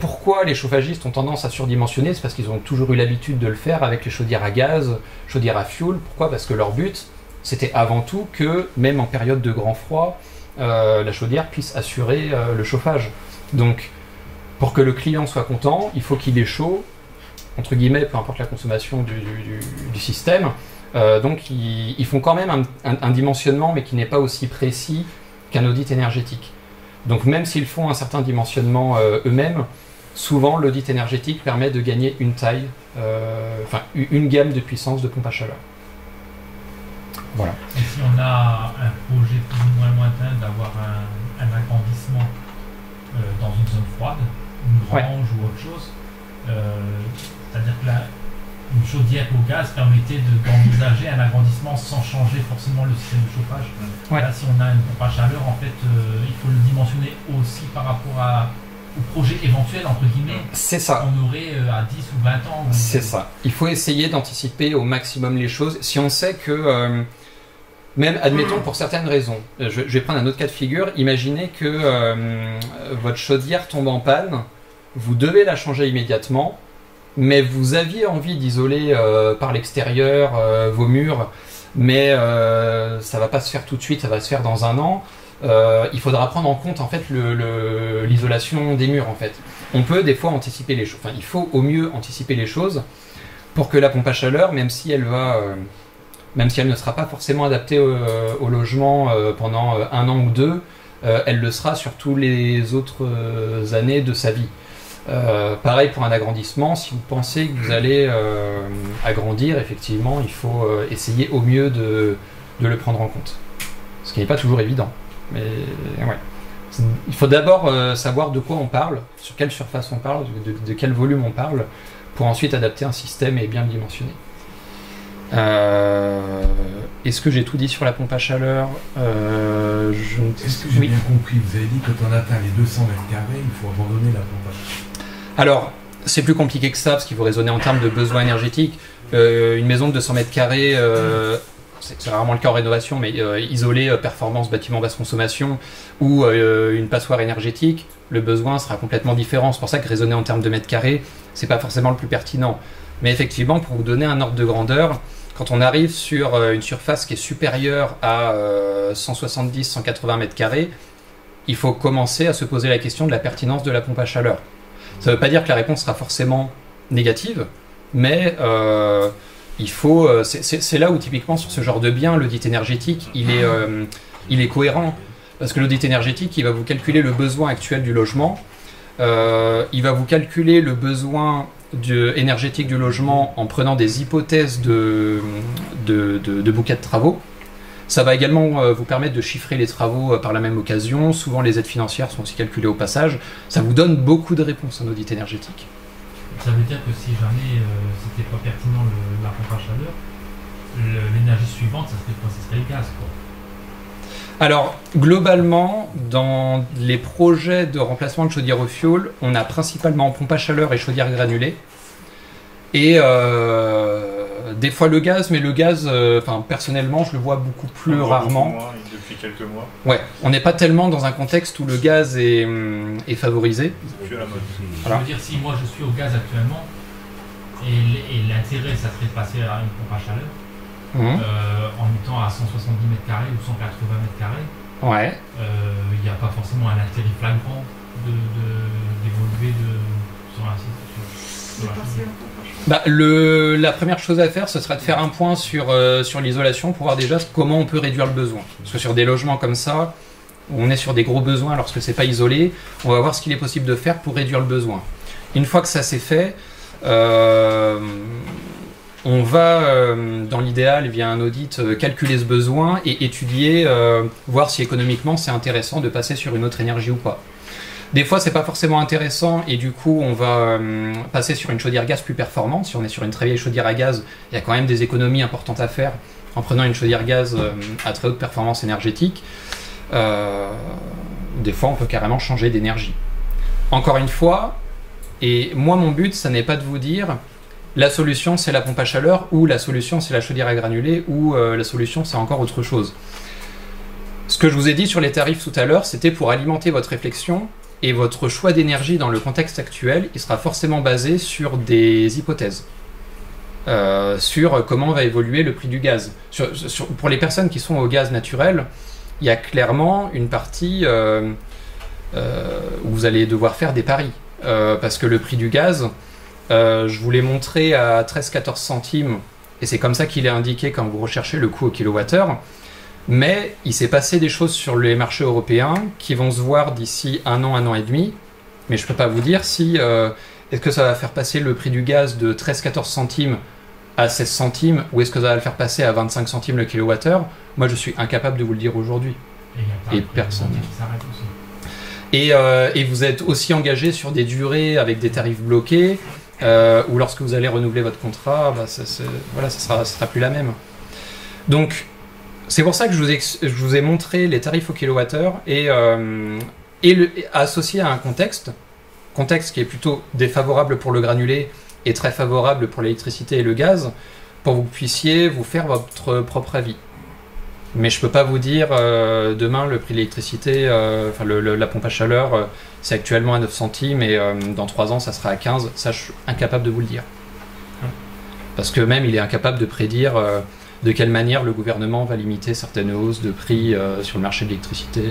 Pourquoi les chauffagistes ont tendance à surdimensionner? C'est parce qu'ils ont toujours eu l'habitude de le faire avec les chaudières à gaz, chaudières à fioul. Pourquoi? Parce que leur but, c'était avant tout que, même en période de grand froid, la chaudière puisse assurer le chauffage. Donc, pour que le client soit content, il faut qu'il ait chaud, entre guillemets, peu importe la consommation du système. Donc, ils font quand même un dimensionnement, mais qui n'est pas aussi précis qu'un audit énergétique. Donc, même s'ils font un certain dimensionnement eux-mêmes, souvent l'audit énergétique permet de gagner une taille, une gamme de puissance de pompe à chaleur. Voilà. Et si on a un projet plus ou moins lointain d'avoir un agrandissement dans une zone froide, une grange ou autre chose, c'est-à-dire que une chaudière au gaz permettait d'envisager un agrandissement sans changer forcément le système de chauffage. Ouais. Là, si on a une pompe à chaleur, en fait, il faut le dimensionner aussi par rapport au projet éventuel, entre guillemets. C'est ça. On aurait à 10 ou 20 ans. C'est ça. Il faut essayer d'anticiper au maximum les choses. Si on sait que... même, admettons, pour certaines raisons, je vais prendre un autre cas de figure, imaginez que votre chaudière tombe en panne vous devez la changer immédiatement, mais vous aviez envie d'isoler par l'extérieur vos murs, mais ça va pas se faire tout de suite, ça va se faire dans un an. Il faudra prendre en compte en fait l'isolation des murs en fait. On peut des fois anticiper les choses, enfin il faut au mieux anticiper les choses pour que la pompe à chaleur, même si elle ne sera pas forcément adaptée au logement pendant un an ou deux, elle le sera sur tous les autres années de sa vie. Pareil pour un agrandissement, si vous pensez que vous allez agrandir, effectivement, il faut essayer au mieux de le prendre en compte. Ce qui n'est pas toujours évident. Mais ouais. Il faut d'abord savoir de quoi on parle, sur quelle surface on parle, de quel volume on parle, pour ensuite adapter un système et bien le dimensionner. Est-ce que j'ai tout dit sur la pompe à chaleur? Est-ce que j'ai bien compris? Vous avez dit que quand on atteint les 200 mètres carrés, il faut abandonner la pompe à chaleur. Alors, c'est plus compliqué que ça, parce qu'il faut raisonner en termes de besoins énergétiques. Une maison de 200 mètres carrés, c'est rarement le cas en rénovation, mais isolée, performance, bâtiment basse consommation, ou une passoire énergétique, le besoin sera complètement différent. C'est pour ça que raisonner en termes de mètres carrés, c'est pas forcément le plus pertinent. Mais effectivement, pour vous donner un ordre de grandeur, quand on arrive sur une surface qui est supérieure à 170-180 mètres carrés, il faut commencer à se poser la question de la pertinence de la pompe à chaleur. Ça ne veut pas dire que la réponse sera forcément négative, mais c'est là où typiquement sur ce genre de bien, l'audit énergétique, il est cohérent. Parce que l'audit énergétique, il va vous calculer le besoin actuel du logement, il va vous calculer le besoin énergétique du logement en prenant des hypothèses de bouquets de travaux. Ça va également vous permettre de chiffrer les travaux par la même occasion. Souvent, les aides financières sont aussi calculées au passage. Ça vous donne beaucoup de réponses en audit énergétique. Ça veut dire que si jamais c'était pas pertinent la pompe à chaleur, l'énergie suivante, ça serait quoi? Ça serait le gaz, quoi. Alors, globalement, dans les projets de remplacement de chaudière au fioul, on a principalement pompe à chaleur et chaudière granulée. Et des fois le gaz, mais le gaz, personnellement, je le vois beaucoup plus rarement. Beaucoup moins, depuis quelques mois. Ouais, on n'est pas tellement dans un contexte où le gaz est favorisé. C'est plus à la mode. Voilà. Je veux dire, si moi je suis au gaz actuellement, et l'intérêt, ça serait de passer à une pompe à chaleur, en étant à 170 mètres carrés ou 180 mètres carrés, ouais. Il n'y a pas forcément un intérêt flagrant d'évoluer sur la la première chose à faire, ce serait de faire un point sur l'isolation pour voir déjà comment on peut réduire le besoin. Parce que sur des logements comme ça, où on est sur des gros besoins lorsque c'est pas isolé, on va voir ce qu'il est possible de faire pour réduire le besoin. Une fois que ça c'est fait, on va, dans l'idéal, via un audit, calculer ce besoin et étudier, voir si économiquement c'est intéressant de passer sur une autre énergie ou pas. Des fois, c'est pas forcément intéressant et du coup, on va passer sur une chaudière gaz plus performante. Si on est sur une très vieille chaudière à gaz, il y a quand même des économies importantes à faire en prenant une chaudière gaz à très haute performance énergétique. Des fois, on peut carrément changer d'énergie. Encore une fois, et moi, mon but, ça n'est pas de vous dire la solution, c'est la pompe à chaleur ou la solution, c'est la chaudière à granulés ou la solution, c'est encore autre chose. Ce que je vous ai dit sur les tarifs tout à l'heure, c'était pour alimenter votre réflexion. Et votre choix d'énergie dans le contexte actuel, il sera forcément basé sur des hypothèses. Sur comment va évoluer le prix du gaz. Pour les personnes qui sont au gaz naturel, il y a clairement une partie où vous allez devoir faire des paris. Parce que le prix du gaz, je vous l'ai montré à 13-14 centimes, et c'est comme ça qu'il est indiqué quand vous recherchez le coût au kilowattheure. Mais il s'est passé des choses sur les marchés européens qui vont se voir d'ici un an et demi. Mais je ne peux pas vous dire si est-ce que ça va faire passer le prix du gaz de 13-14 centimes à 16 centimes ou est-ce que ça va le faire passer à 25 centimes le kilowattheure. Moi, je suis incapable de vous le dire aujourd'hui. Et personne. Et vous êtes aussi engagé sur des durées avec des tarifs bloqués ou lorsque vous allez renouveler votre contrat, voilà, ça sera plus la même. Donc, c'est pour ça que je vous ai montré les tarifs au kilowattheure et associé à un contexte qui est plutôt défavorable pour le granulé et très favorable pour l'électricité et le gaz, pour que vous puissiez vous faire votre propre avis. Mais je peux pas vous dire demain le prix de l'électricité, la pompe à chaleur, c'est actuellement à 9 centimes et dans 3 ans ça sera à 15. Ça, je suis incapable de vous le dire. Parce que même il est incapable de prédire de quelle manière le gouvernement va limiter certaines hausses de prix sur le marché de l'électricité.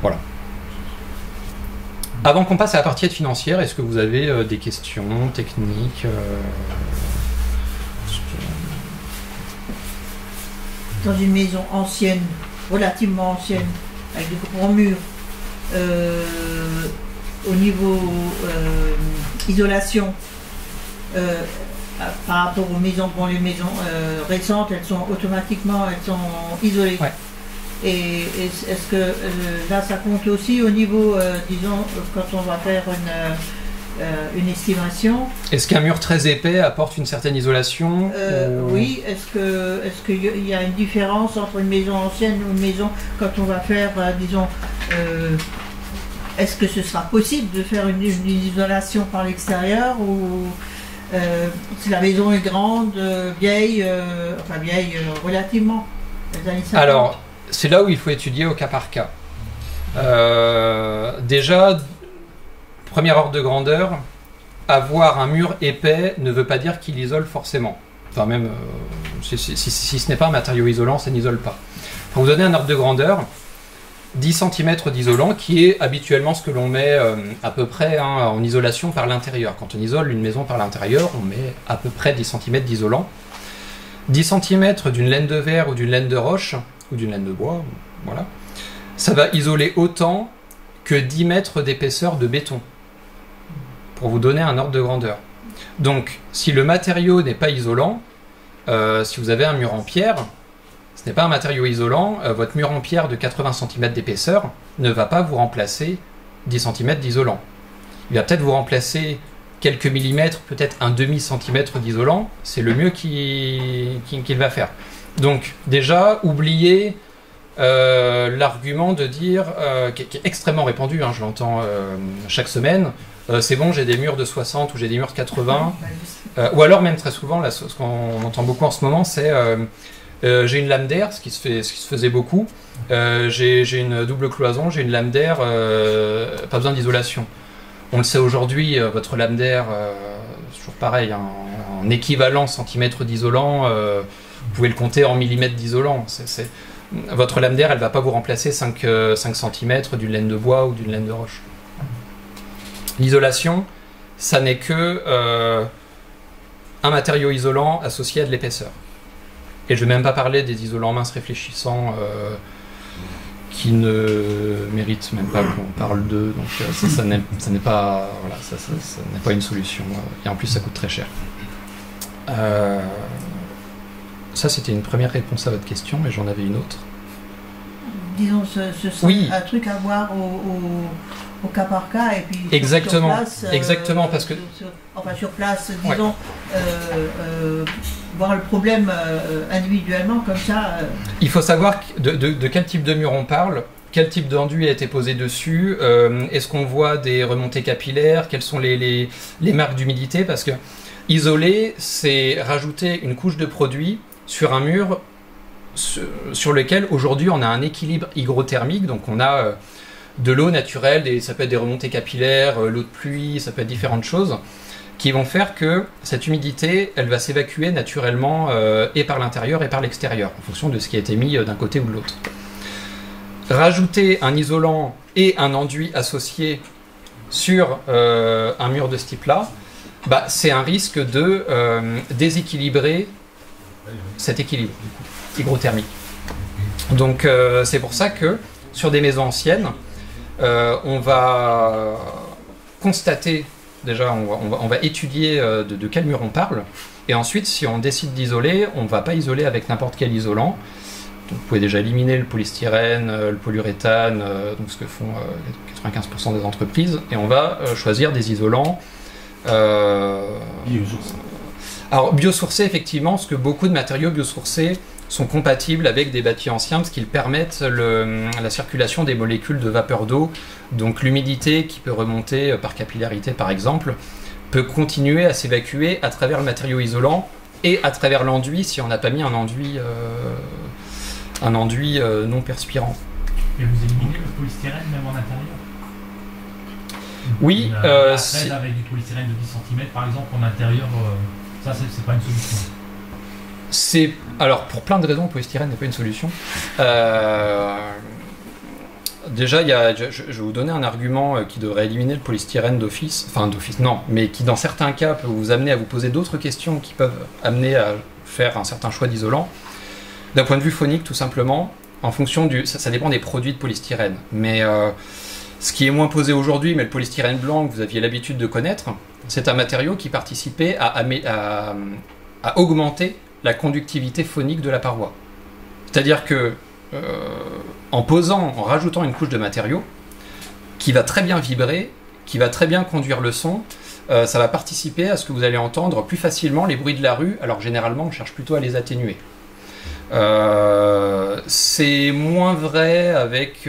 Voilà. Avant qu'on passe à la partie aide financière, est-ce que vous avez des questions techniques Dans une maison ancienne, relativement ancienne, avec de grands murs, au niveau isolation, par rapport aux maisons, bon, les maisons récentes, elles sont isolées. Ouais. Et est-ce que là, ça compte aussi au niveau, disons, quand on va faire une estimation? Est-ce qu'un mur très épais apporte une certaine isolation Oui. Est-ce qu'il y a une différence entre une maison ancienne ou une maison quand on va faire, disons, est-ce que ce sera possible de faire une isolation par l'extérieur ou si la maison est grande, vieille, relativement les années 50? Alors, c'est là où il faut étudier au cas par cas. Déjà, premier ordre de grandeur, avoir un mur épais ne veut pas dire qu'il isole forcément. Enfin, même si ce n'est pas un matériau isolant, ça n'isole pas. Pour vous donner un ordre de grandeur, 10 cm d'isolant, qui est habituellement ce que l'on met à peu près en isolation par l'intérieur. Quand on isole une maison par l'intérieur, on met à peu près 10 cm d'isolant. 10 cm d'une laine de verre ou d'une laine de roche, ou d'une laine de bois, voilà, ça va isoler autant que 10 mètres d'épaisseur de béton, pour vous donner un ordre de grandeur. Donc, si le matériau n'est pas isolant, si vous avez un mur en pierre, ce n'est pas un matériau isolant, votre mur en pierre de 80 cm d'épaisseur ne va pas vous remplacer 10 cm d'isolant. Il va peut-être vous remplacer quelques millimètres, peut-être un demi-centimètre d'isolant, c'est le mieux qu'il va faire. Donc déjà, oubliez l'argument de dire, qui est extrêmement répandu, je l'entends chaque semaine, c'est bon, j'ai des murs de 60 ou j'ai des murs de 80, ou alors même très souvent, là, ce qu'on entend beaucoup en ce moment, c'est j'ai une lame d'air, ce qui se faisait beaucoup, j'ai une double cloison, j'ai une lame d'air, pas besoin d'isolation. On le sait aujourd'hui, votre lame d'air, c'est toujours pareil, en équivalent centimètre d'isolant, vous pouvez le compter en millimètres d'isolant. Votre lame d'air, elle ne va pas vous remplacer 5 cm d'une laine de bois ou d'une laine de roche. L'isolation, ça n'est que un matériau isolant associé à de l'épaisseur. Et je ne vais même pas parler des isolants minces réfléchissants qui ne méritent même pas qu'on parle d'eux. Donc ça n'est pas, voilà, ça n'est pas une solution. Et en plus, ça coûte très cher. Ça, c'était une première réponse à votre question, mais j'en avais une autre. Disons, ce serait un truc à voir au cas par cas, et puis exactement, sur place, exactement, parce que sur place, disons, voir le problème individuellement comme ça. Il faut savoir de quel type de mur on parle, quel type d'enduit a été posé dessus, est-ce qu'on voit des remontées capillaires, quelles sont les marques d'humidité, parce que isoler, c'est rajouter une couche de produit sur un mur sur lequel aujourd'hui on a un équilibre hygrothermique, donc on a de l'eau naturelle, ça peut être des remontées capillaires, l'eau de pluie, ça peut être différentes choses, qui vont faire que cette humidité, elle va s'évacuer naturellement et par l'intérieur et par l'extérieur, en fonction de ce qui a été mis d'un côté ou de l'autre. Rajouter un isolant et un enduit associé sur un mur de ce type-là, c'est un risque de déséquilibrer cet équilibre hygrothermique. Donc c'est pour ça que sur des maisons anciennes, on va constater, déjà on va étudier de quel mur on parle, et ensuite si on décide d'isoler, on ne va pas isoler avec n'importe quel isolant. Donc, vous pouvez déjà éliminer le polystyrène, le polyuréthane, donc ce que font 95% des entreprises, et on va choisir des isolants alors biosourcés, effectivement, parce que beaucoup de matériaux biosourcés sont compatibles avec des bâtis anciens parce qu'ils permettent la circulation des molécules de vapeur d'eau. Donc l'humidité qui peut remonter par capillarité par exemple peut continuer à s'évacuer à travers le matériau isolant et à travers l'enduit si on n'a pas mis un enduit non perspirant. Et vous éliminez le polystyrène même en intérieur? Oui. Avec du polystyrène de 10 cm par exemple en intérieur, ça c'est pas une solution. Alors pour plein de raisons, le polystyrène n'est pas une solution. Déjà, je vais vous donner un argument qui devrait éliminer le polystyrène d'office. Enfin, d'office, non, mais qui, dans certains cas, peut vous amener à vous poser d'autres questions qui peuvent amener à faire un certain choix d'isolant. D'un point de vue phonique, tout simplement, en fonction ça dépend des produits de polystyrène. Mais ce qui est moins posé aujourd'hui, mais le polystyrène blanc que vous aviez l'habitude de connaître, c'est un matériau qui participait à augmenter la conductivité phonique de la paroi. C'est-à-dire que en rajoutant une couche de matériau qui va très bien vibrer, qui va très bien conduire le son, ça va participer à ce que vous allez entendre plus facilement les bruits de la rue. Alors généralement on cherche plutôt à les atténuer. C'est moins vrai avec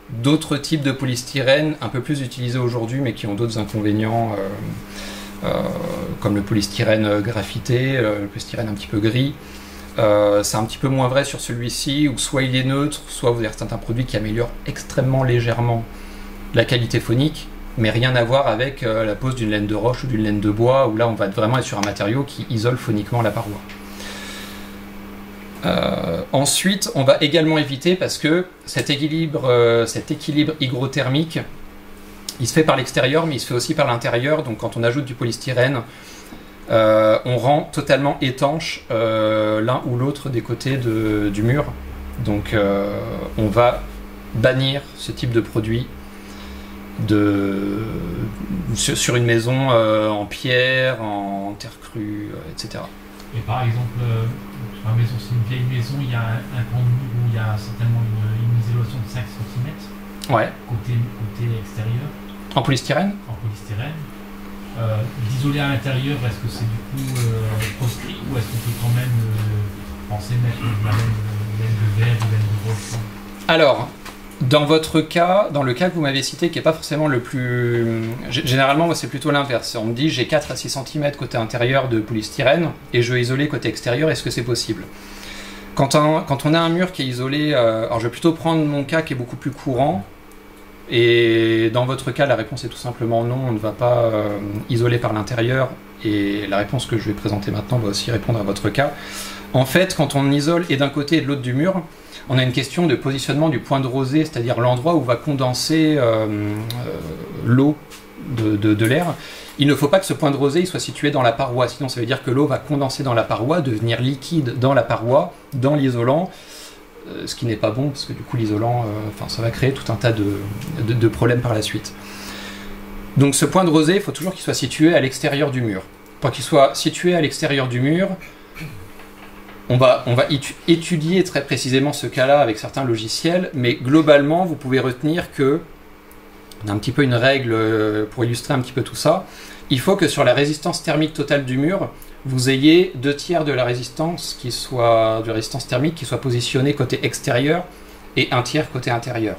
d'autres types de polystyrène un peu plus utilisés aujourd'hui mais qui ont d'autres inconvénients comme le polystyrène graphité, le polystyrène un petit peu gris. C'est un petit peu moins vrai sur celui-ci, où soit il est neutre, soit vous avez certains produits qui améliorent extrêmement légèrement la qualité phonique, mais rien à voir avec la pose d'une laine de roche ou d'une laine de bois, où là on va vraiment être sur un matériau qui isole phoniquement la paroi. Ensuite, on va également éviter, parce que cet équilibre hygrothermique, il se fait par l'extérieur, mais il se fait aussi par l'intérieur, donc quand on ajoute du polystyrène, on rend totalement étanche l'un ou l'autre des côtés du mur. Donc on va bannir ce type de produit sur une maison en pierre, en terre crue, etc. Et par exemple, sur la maison, c'est une vieille maison, il y a un pan de mur où il y a certainement une isolation de 5 cm. Ouais. Côté extérieur. En polystyrène ? En polystyrène. D'isoler à l'intérieur, est-ce que c'est du coup proscrit ou est-ce qu'on peut quand même penser mettre la laine de verre ou laine de roche? Alors, dans votre cas, dans le cas que vous m'avez cité, qui n'est pas forcément le plus... Généralement, moi, c'est plutôt l'inverse. On me dit, j'ai 4 à 6 cm côté intérieur de polystyrène et je veux isoler côté extérieur, est-ce que c'est possible? Quand on a un mur qui est isolé... alors, je vais plutôt prendre mon cas qui est beaucoup plus courant. Et dans votre cas, la réponse est tout simplement non, on ne va pas isoler par l'intérieur. Et la réponse que je vais présenter maintenant va aussi répondre à votre cas. En fait, quand on isole et d'un côté et de l'autre du mur, on a une question de positionnement du point de rosée, c'est-à-dire l'endroit où va condenser l'eau de l'air. Il ne faut pas que ce point de rosée il soit situé dans la paroi, sinon ça veut dire que l'eau va condenser dans la paroi, devenir liquide dans la paroi, dans l'isolant. Ce qui n'est pas bon, parce que du coup l'isolant, ça va créer tout un tas de problèmes par la suite. Donc ce point de rosée, il faut toujours qu'il soit situé à l'extérieur du mur. Pour qu'il soit situé à l'extérieur du mur, on va étudier très précisément ce cas-là avec certains logiciels, mais globalement, vous pouvez retenir que, on a un petit peu une règle pour illustrer un petit peu tout ça, il faut que sur la résistance thermique totale du mur, vous ayez 2/3 de la résistance thermique qui soit positionnée côté extérieur et 1/3 côté intérieur.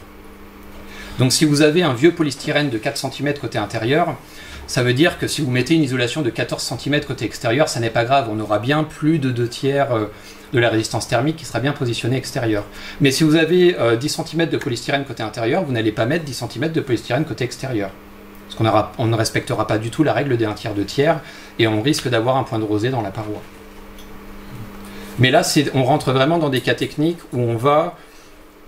Donc si vous avez un vieux polystyrène de 4 cm côté intérieur, ça veut dire que si vous mettez une isolation de 14 cm côté extérieur, ça n'est pas grave, on aura bien plus de 2/3 de la résistance thermique qui sera bien positionnée extérieure. Mais si vous avez 10 cm de polystyrène côté intérieur, vous n'allez pas mettre 10 cm de polystyrène côté extérieur. Parce qu'on ne respectera pas du tout la règle des 1/3, 2/3, et on risque d'avoir un point de rosée dans la paroi. Mais là, on rentre vraiment dans des cas techniques où on va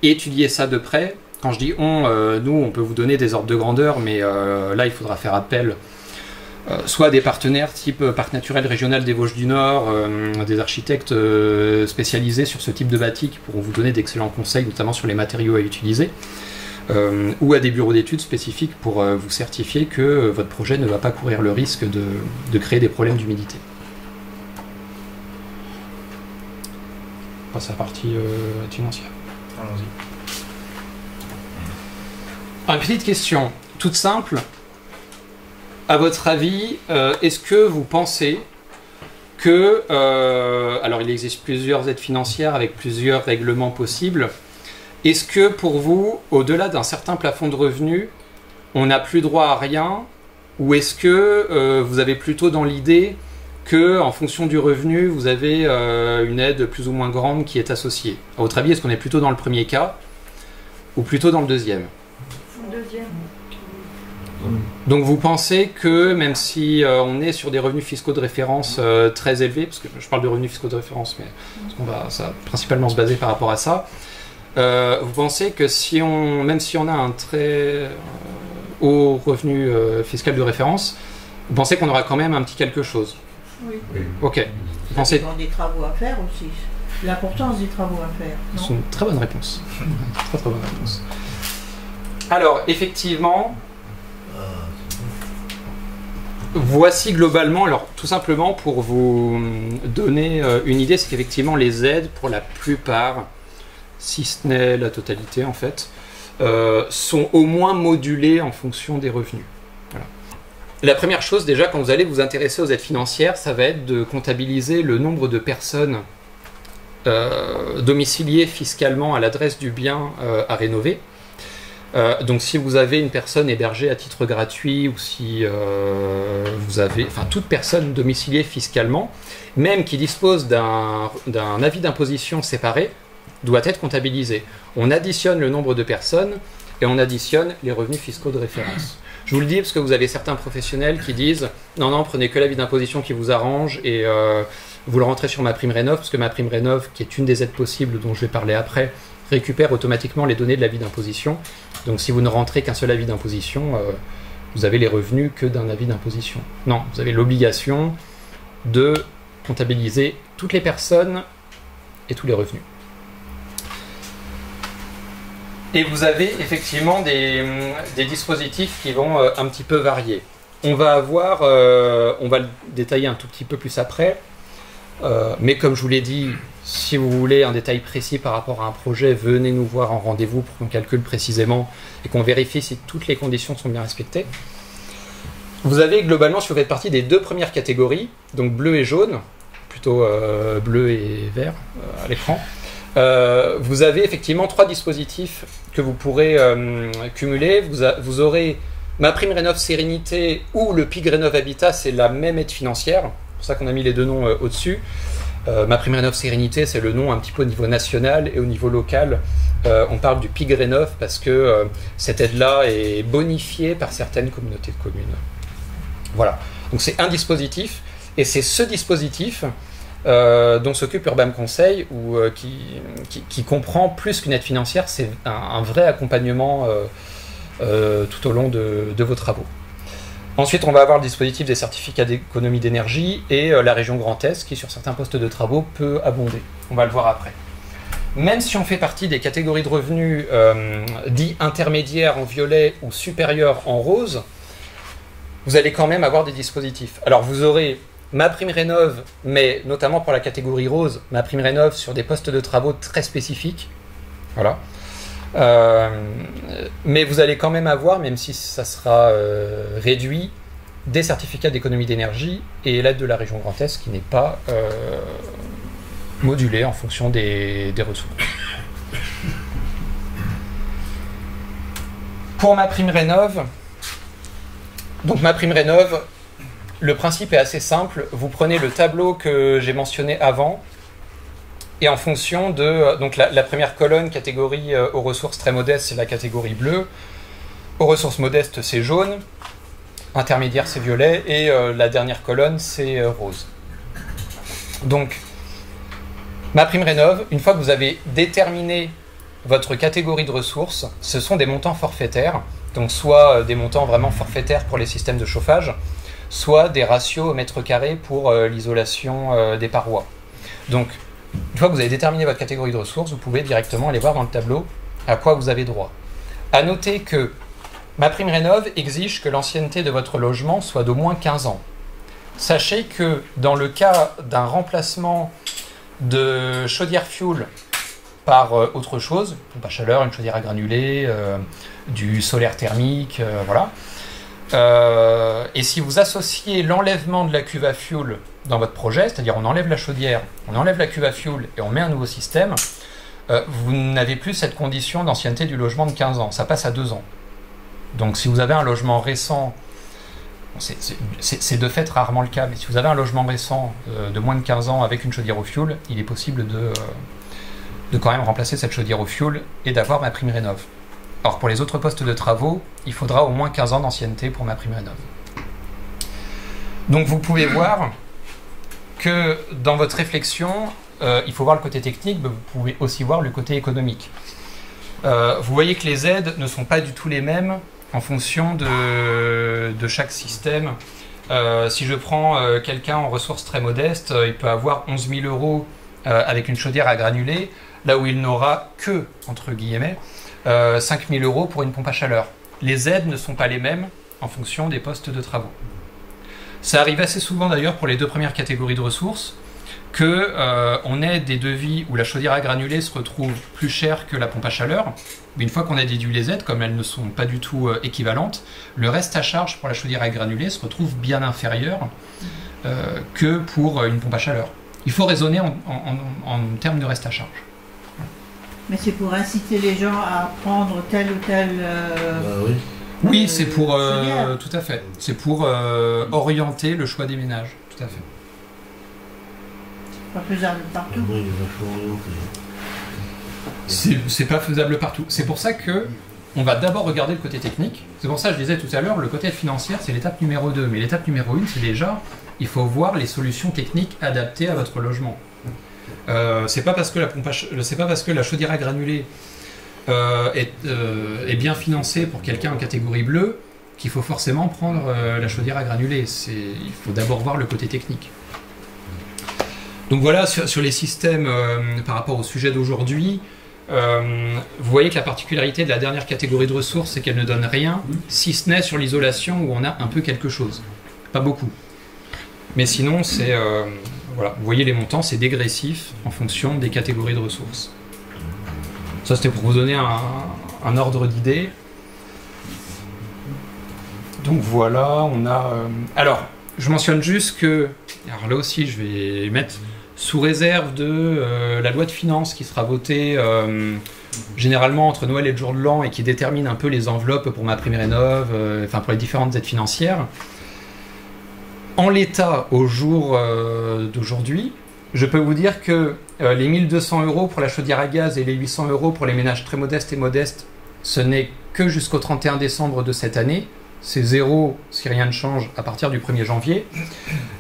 étudier ça de près. Quand je dis nous, on peut vous donner des ordres de grandeur, mais là, il faudra faire appel soit à des partenaires type Parc naturel régional des Vosges du Nord, des architectes spécialisés sur ce type de bâti qui pourront vous donner d'excellents conseils, notamment sur les matériaux à utiliser. Ou à des bureaux d'études spécifiques pour vous certifier que votre projet ne va pas courir le risque de créer des problèmes d'humidité. On passe à la partie financière. Allons-y. Une petite question, toute simple. À votre avis, est-ce que vous pensez que... alors il existe plusieurs aides financières avec plusieurs règlements possibles. Est-ce que pour vous, au-delà d'un certain plafond de revenus, on n'a plus droit à rien? Ou est-ce que vous avez plutôt dans l'idée que en fonction du revenu, vous avez une aide plus ou moins grande qui est associée. À votre avis, est-ce qu'on est plutôt dans le premier cas ou plutôt dans le deuxième? Deuxième. Donc vous pensez que même si on est sur des revenus fiscaux de référence très élevés, parce que je parle de revenus fiscaux de référence, mais ça va principalement se baser par rapport à ça, vous pensez que même si on a un très haut revenu fiscal de référence, vous pensez qu'on aura quand même un petit quelque chose? Oui. Ok. Vous pensez... Ça dépend des travaux à faire aussi. L'importance des travaux à faire. C'est une très bonne réponse. Très très bonne réponse. Alors, effectivement, voici globalement, alors tout simplement pour vous donner une idée, c'est qu'effectivement les aides, pour la plupart, si ce n'est la totalité en fait, sont au moins modulées en fonction des revenus. Voilà. La première chose déjà, quand vous allez vous intéresser aux aides financières, ça va être de comptabiliser le nombre de personnes domiciliées fiscalement à l'adresse du bien à rénover. Donc si vous avez une personne hébergée à titre gratuit ou si vous avez, enfin toute personne domiciliée fiscalement, même qui dispose d'un avis d'imposition séparé, doit être comptabilisée. On additionne le nombre de personnes et on additionne les revenus fiscaux de référence. Je vous le dis parce que vous avez certains professionnels qui disent non, prenez que l'avis d'imposition qui vous arrange et vous le rentrez sur MaPrimeRénov', parce que MaPrimeRénov', qui est une des aides possibles dont je vais parler après, récupère automatiquement les données de l'avis d'imposition. Donc si vous ne rentrez qu'un seul avis d'imposition, vous avez les revenus que d'un avis d'imposition. Non, vous avez l'obligation de comptabiliser toutes les personnes et tous les revenus. Et vous avez effectivement des dispositifs qui vont un petit peu varier. On va le détailler un tout petit peu plus après, mais comme je vous l'ai dit, si vous voulez un détail précis par rapport à un projet, venez nous voir en rendez-vous pour qu'on calcule précisément et qu'on vérifie si toutes les conditions sont bien respectées. Vous avez globalement, si vous faites partie des deux premières catégories, donc bleu et jaune, plutôt bleu et vert à l'écran, vous avez effectivement trois dispositifs que vous pourrez cumuler. Vous aurez MaPrimeRénov' Sérénité ou le PIG-Rénov' Habitat, c'est la même aide financière, c'est pour ça qu'on a mis les deux noms au-dessus. MaPrimeRénov' Sérénité, c'est le nom un petit peu au niveau national, et au niveau local, on parle du PIG-Rénov' parce que cette aide-là est bonifiée par certaines communautés de communes. Voilà, donc c'est un dispositif, et c'est ce dispositif dont s'occupe Urban Conseil, qui comprend plus qu'une aide financière, c'est un vrai accompagnement tout au long de vos travaux. Ensuite, on va avoir le dispositif des certificats d'économie d'énergie et la région Grand Est qui, sur certains postes de travaux, peut abonder. On va le voir après. Même si on fait partie des catégories de revenus dits intermédiaires en violet ou supérieurs en rose, vous allez quand même avoir des dispositifs. Alors, vous aurez MaPrimeRénov', mais notamment pour la catégorie rose, MaPrimeRénov' sur des postes de travaux très spécifiques. Voilà. Mais vous allez quand même avoir, même si ça sera réduit, des certificats d'économie d'énergie et l'aide de la région Grand Est qui n'est pas modulée en fonction des ressources. Pour MaPrimeRénov', donc MaPrimeRénov', le principe est assez simple. Vous prenez le tableau que j'ai mentionné avant, et en fonction de... Donc la première colonne, catégorie aux ressources très modestes, c'est la catégorie bleue. Aux ressources modestes, c'est jaune. Intermédiaire, c'est violet. Et la dernière colonne, c'est rose. Donc, MaPrimeRénov', une fois que vous avez déterminé votre catégorie de ressources, ce sont des montants forfaitaires. Donc, soit des montants vraiment forfaitaires pour les systèmes de chauffage, soit des ratios au mètre carré pour l'isolation des parois. Donc, une fois que vous avez déterminé votre catégorie de ressources, vous pouvez directement aller voir dans le tableau à quoi vous avez droit. À noter que MaPrimeRénov' exige que l'ancienneté de votre logement soit d'au moins 15 ans. Sachez que dans le cas d'un remplacement de chaudière fuel par autre chose, une pompe à chaleur, une chaudière à granulés, du solaire thermique, voilà. Et si vous associez l'enlèvement de la cuve à fuel dans votre projet, c'est-à-dire on enlève la chaudière, on enlève la cuve à fuel et on met un nouveau système, vous n'avez plus cette condition d'ancienneté du logement de 15 ans, ça passe à 2 ans. Donc si vous avez un logement récent C'est de fait rarement le cas, mais si vous avez un logement récent de moins de 15 ans avec une chaudière au fioul, il est possible de quand même remplacer cette chaudière au fioul et d'avoir MaPrimeRénov'. Or, pour les autres postes de travaux, il faudra au moins 15 ans d'ancienneté pour MaPrimeRénov'. Donc vous pouvez voir que dans votre réflexion, il faut voir le côté technique, mais vous pouvez aussi voir le côté économique. Vous voyez que les aides ne sont pas du tout les mêmes en fonction de chaque système. Si je prends quelqu'un en ressources très modestes, il peut avoir 11 000 € avec une chaudière à granulés, là où il n'aura que, entre guillemets, 5 000 € pour une pompe à chaleur. Les aides ne sont pas les mêmes en fonction des postes de travaux. Ça arrive assez souvent d'ailleurs pour les deux premières catégories de ressources, qu'on ait des devis où la chaudière à granulés se retrouve plus chère que la pompe à chaleur. Mais une fois qu'on a déduit les aides, comme elles ne sont pas du tout équivalentes, le reste à charge pour la chaudière à granulés se retrouve bien inférieur que pour une pompe à chaleur. Il faut raisonner en termes de reste à charge. Mais c'est pour inciter les gens à prendre tel ou tel... oui. Oui, c'est pour... tout à fait. C'est pour orienter le choix des ménages. Tout à fait. Pas faisable partout. Oui, il est vachement orienté. C'est pas faisable partout. C'est pour ça que on va d'abord regarder le côté technique. C'est pour ça que je disais tout à l'heure, le côté financier, c'est l'étape numéro 2. Mais l'étape numéro 1, c'est déjà, il faut voir les solutions techniques adaptées à votre logement. C'est pas parce que la chaudière à granulés est bien financée pour quelqu'un en catégorie bleue qu'il faut forcément prendre la chaudière à granulés. Il faut d'abord voir le côté technique. Donc voilà, sur les systèmes par rapport au sujet d'aujourd'hui, vous voyez que la particularité de la dernière catégorie de ressources, c'est qu'elle ne donne rien, si ce n'est sur l'isolation où on a un peu quelque chose. Pas beaucoup. Mais sinon, c'est... voilà, vous voyez les montants, c'est dégressif en fonction des catégories de ressources. Ça, c'était pour vous donner un ordre d'idée. Donc voilà, on a... alors, je mentionne juste que... Alors là aussi, je vais mettre sous réserve de la loi de finances qui sera votée généralement entre Noël et le jour de l'an et qui détermine un peu les enveloppes pour MaPrimeRénov', enfin pour les différentes aides financières. En l'état, au jour d'aujourd'hui, je peux vous dire que les 1 200 € pour la chaudière à gaz et les 800 € pour les ménages très modestes et modestes, ce n'est que jusqu'au 31 décembre de cette année. C'est zéro si rien ne change à partir du 1er janvier.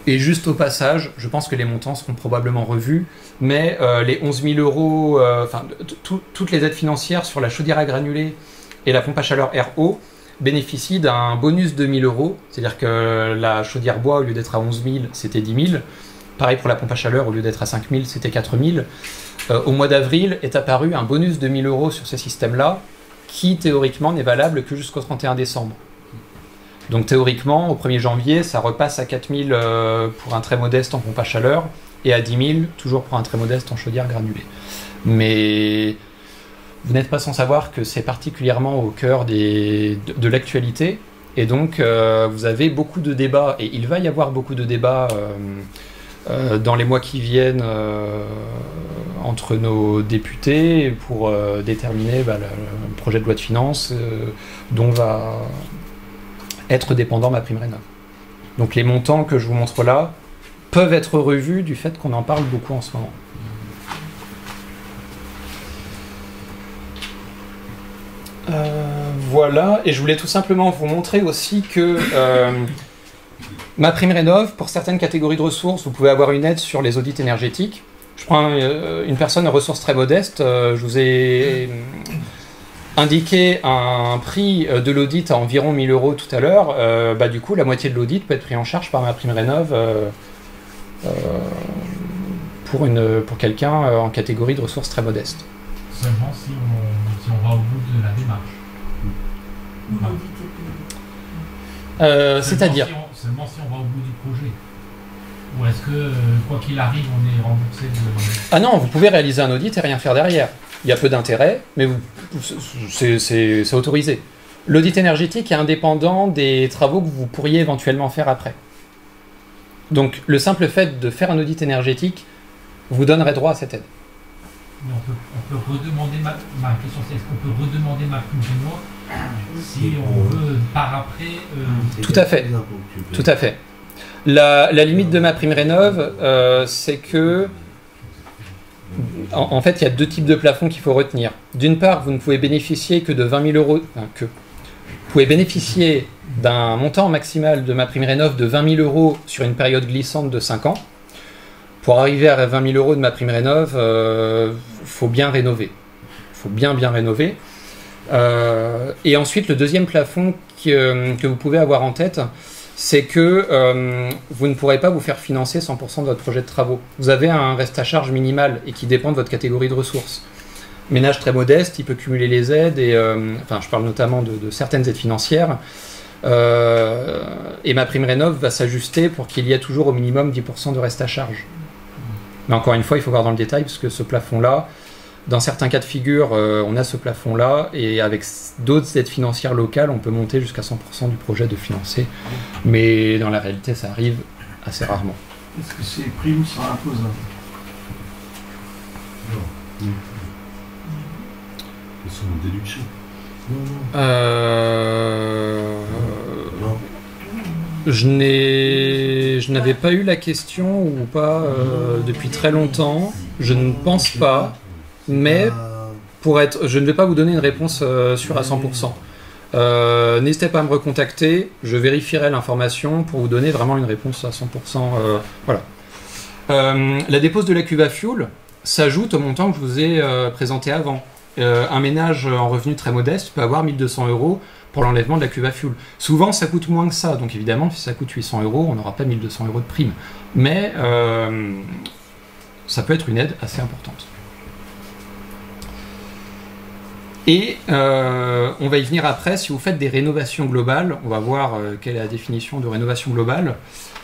Et juste au passage, je pense que les montants seront probablement revus, mais les 11 000 €, enfin toutes les aides financières sur la chaudière à granulés et la pompe à chaleur RO bénéficient d'un bonus de 1 000 €. C'est-à-dire que la chaudière bois, au lieu d'être à 11 000, c'était 10 000. Pareil pour la pompe à chaleur, au lieu d'être à 5 000, c'était 4 000. Au mois d'avril est apparu un bonus de 1 000 € sur ces systèmes-là, qui théoriquement n'est valable que jusqu'au 31 décembre. Donc théoriquement, au 1er janvier, ça repasse à 4 000 pour un très modeste en pompe à chaleur, et à 10 000, toujours pour un très modeste en chaudière granulée. Mais vous n'êtes pas sans savoir que c'est particulièrement au cœur de l'actualité, et donc vous avez beaucoup de débats, et il va y avoir beaucoup de débats dans les mois qui viennent entre nos députés pour déterminer le projet de loi de finances dont va être dépendant MaPrimeRénov'. Donc les montants que je vous montre là peuvent être revus du fait qu'on en parle beaucoup en ce moment. Voilà, et je voulais tout simplement vous montrer aussi que MaPrimeRénov', pour certaines catégories de ressources, vous pouvez avoir une aide sur les audits énergétiques. Je prends une personne à ressources très modestes, je vous ai indiqué un prix de l'audit à environ 1 000 € tout à l'heure. Du coup, la moitié de l'audit peut être pris en charge par MaPrimeRénov' pour quelqu'un en catégorie de ressources très modestes. Seulement si on va au bout de la démarche. C'est-à-dire seulement si on va au bout du projet. Ou est-ce que, quoi qu'il arrive, on est remboursé de... Ah non, vous pouvez réaliser un audit et rien faire derrière. Il y a peu d'intérêt, mais c'est autorisé. L'audit énergétique est indépendant des travaux que vous pourriez éventuellement faire après. Donc, le simple fait de faire un audit énergétique vous donnerait droit à cette aide. Mais on peut redemander, ma question c'est, est-ce qu'on peut redemander MaPrimeRénov' si on veut par après... Tout à fait. Tout à fait. La limite de MaPrimeRénov', c'est que... En fait, il y a deux types de plafonds qu'il faut retenir. D'une part, vous ne pouvez bénéficier que de 20 000 euros... Vous pouvez bénéficier d'un montant maximal de MaPrimeRénov' de 20 000 euros sur une période glissante de 5 ans. Pour arriver à 20 000 euros de MaPrimeRénov', faut bien rénover. Il faut bien rénover. Et ensuite, le deuxième plafond que vous pouvez avoir en tête, c'est que vous ne pourrez pas vous faire financer 100% de votre projet de travaux. Vous avez un reste à charge minimal et qui dépend de votre catégorie de ressources. Ménage très modeste, il peut cumuler les aides, et, enfin, je parle notamment de certaines aides financières. Et MaPrimeRénov' va s'ajuster pour qu'il y ait toujours au minimum 10% de reste à charge. Mais encore une fois, il faut voir dans le détail, parce que ce plafond-là, dans certains cas de figure, on a ce plafond-là, et avec d'autres aides financières locales, on peut monter jusqu'à 100% du projet de financer. Mais dans la réalité, ça arrive assez rarement. Est-ce que ces primes sont imposables? Non. Elles sont en déduction. Je n'avais pas eu la question ou pas depuis très longtemps. Je ne pense pas. Mais je ne vais pas vous donner une réponse sûre à 100%. N'hésitez pas à me recontacter, je vérifierai l'information pour vous donner vraiment une réponse à 100%. Voilà. La dépose de la cuve à fioul s'ajoute au montant que je vous ai présenté avant. Un ménage en revenu très modeste peut avoir 1 200 euros pour l'enlèvement de la cuve à fioul. Souvent, ça coûte moins que ça, donc évidemment, si ça coûte 800 euros, on n'aura pas 1 200 euros de prime. Mais ça peut être une aide assez importante. Et on va y venir après. Si vous faites des rénovations globales, on va voir quelle est la définition de rénovation globale.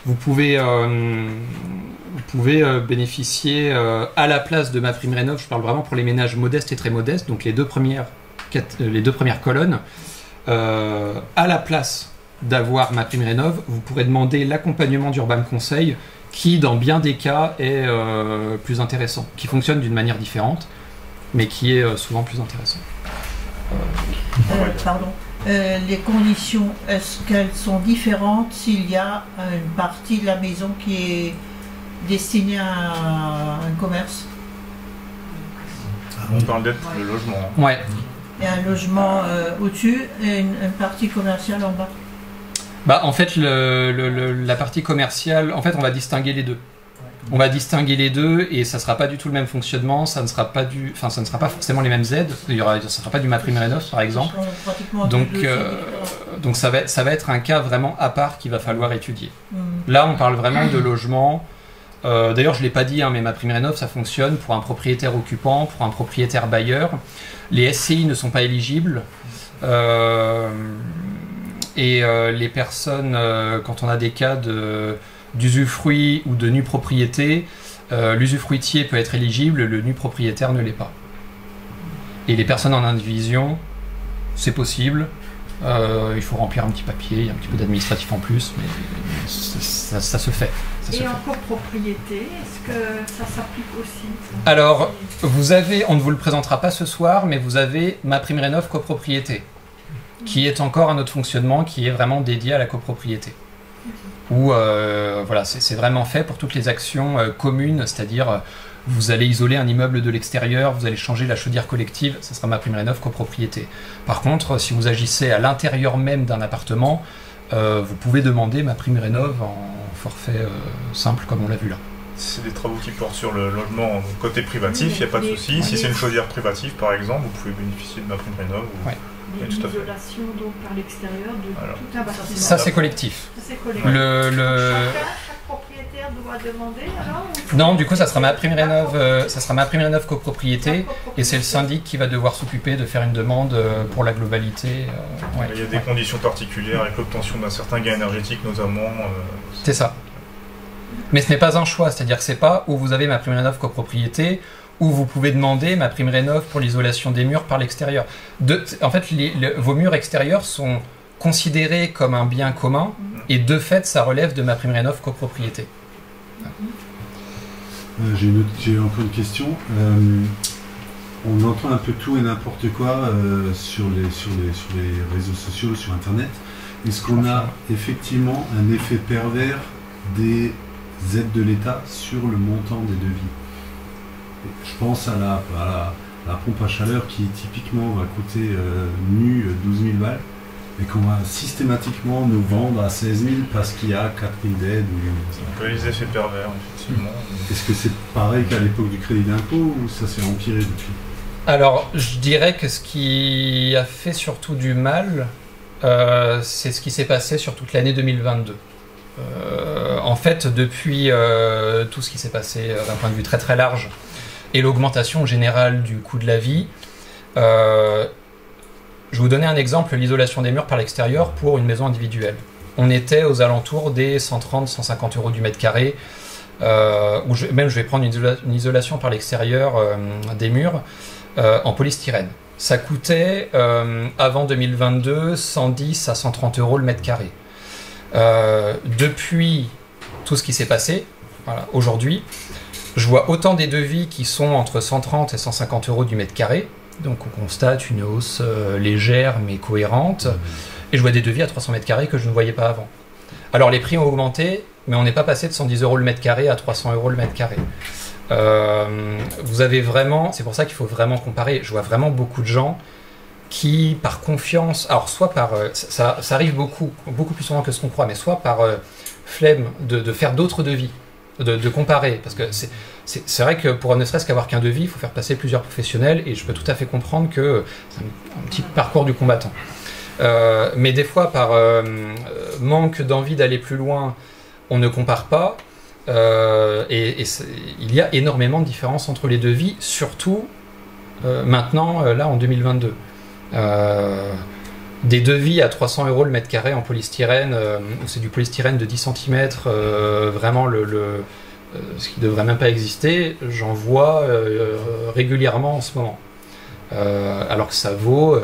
Vous pouvez bénéficier à la place de MaPrimeRénov', je parle vraiment pour les ménages modestes et très modestes, donc les deux premières colonnes, à la place d'avoir MaPrimeRénov', vous pourrez demander l'accompagnement d'Urban Conseil, qui dans bien des cas est plus intéressant, qui fonctionne d'une manière différente, mais qui est souvent plus intéressant. Pardon. Les conditions, est-ce qu'elles sont différentes s'il y a une partie de la maison qui est destinée à un commerce? On parle d'être le logement. Ouais. Et un logement au-dessus et une partie commerciale en bas? Bah, en fait, la partie commerciale, en fait, on va distinguer les deux. On va distinguer les deux et ça ne sera pas du tout le même fonctionnement, ça ne sera pas forcément les mêmes aides, ça ne sera pas du MaPrimeRénov' par exemple. Donc ça va être un cas vraiment à part qu'il va falloir étudier. Là on parle vraiment de logement. D'ailleurs je ne l'ai pas dit, hein, mais MaPrimeRénov' ça fonctionne pour un propriétaire occupant, pour un propriétaire bailleur. Les SCI ne sont pas éligibles. Et les personnes, quand on a des cas d'usufruit ou de nue propriété, l'usufruitier peut être éligible, le nu propriétaire ne l'est pas. Et les personnes en indivision, c'est possible, il faut remplir un petit papier, il y a un petit peu d'administratif en plus, mais ça se fait. Et en copropriété, est-ce que ça s'applique aussi? Alors, vous avez, on ne vous le présentera pas ce soir, mais vous avez MaPrimeRénov' copropriété, qui est encore un autre fonctionnement qui est vraiment dédié à la copropriété. Où voilà, c'est vraiment fait pour toutes les actions communes, c'est-à-dire vous allez isoler un immeuble de l'extérieur, vous allez changer la chaudière collective, ça sera MaPrimeRénov' copropriété. Par contre, si vous agissez à l'intérieur même d'un appartement, vous pouvez demander MaPrimeRénov' en forfait simple comme on l'a vu là. Si c'est des travaux qui portent sur le logement côté privatif, il n'y a pas de souci. Si c'est une chaudière privative par exemple, vous pouvez bénéficier de MaPrimeRénov'. Ouais. L'isolation donc par l'extérieur de tout un bâtiment. Ça c'est collectif. Chaque propriétaire doit demander alors? Non, du coup ça sera MaPrimeRénov' copropriété et c'est le syndic qui va devoir s'occuper de faire une demande pour la globalité. Il y a des conditions particulières avec l'obtention d'un certain gain énergétique notamment. C'est ça. Mais ce n'est pas un choix, c'est-à-dire que c'est pas où vous avez MaPrimeRénov' copropriété où vous pouvez demander MaPrimeRénov' pour l'isolation des murs par l'extérieur. En fait, vos murs extérieurs sont considérés comme un bien commun et de fait, ça relève de MaPrimeRénov' copropriété. J'ai un peu une question. On entend un peu tout et n'importe quoi sur les réseaux sociaux, sur Internet. Est-ce qu'on a effectivement un effet pervers des aides de l'État sur le montant des devis? Je pense à la pompe à chaleur qui typiquement va coûter 12 000 balles et qu'on va systématiquement nous vendre à 16 000 parce qu'il y a 4 000 d'aides. Un peu les effets pervers, effectivement. Est-ce que c'est pareil qu'à l'époque du crédit d'impôt ou ça s'est empiré depuis? Alors, je dirais que ce qui a fait surtout du mal, c'est ce qui s'est passé sur toute l'année 2022. En fait, depuis tout ce qui s'est passé d'un point de vue très très large et l'augmentation générale du coût de la vie, je vais vous donner un exemple, l'isolation des murs par l'extérieur pour une maison individuelle. On était aux alentours des 130-150 euros du mètre carré, je vais prendre une isolation par l'extérieur des murs en polystyrène. Ça coûtait, avant 2022, 110 à 130 euros le mètre carré. Depuis tout ce qui s'est passé, voilà, aujourd'hui, je vois autant des devis qui sont entre 130 et 150 euros du mètre carré. Donc on constate une hausse légère mais cohérente. Et je vois des devis à 300 mètres carrés que je ne voyais pas avant. Alors les prix ont augmenté, mais on n'est pas passé de 110 euros le mètre carré à 300 euros le mètre carré. Vous avez vraiment, c'est pour ça qu'il faut vraiment comparer. Je vois vraiment beaucoup de gens qui, par confiance, alors soit par, ça arrive beaucoup plus souvent que ce qu'on croit, mais soit par flemme de faire d'autres devis, de comparer, parce que c'est vrai que pour ne serait-ce qu'avoir qu'un devis, il faut faire passer plusieurs professionnels, et je peux tout à fait comprendre que c'est un petit parcours du combattant. Mais des fois, par manque d'envie d'aller plus loin, on ne compare pas, il y a énormément de différences entre les devis, surtout maintenant, là en 2022. Des devis à 300 euros le mètre carré en polystyrène, où c'est du polystyrène de 10 cm, vraiment ce qui ne devrait même pas exister, j'en vois régulièrement en ce moment. Alors que ça vaut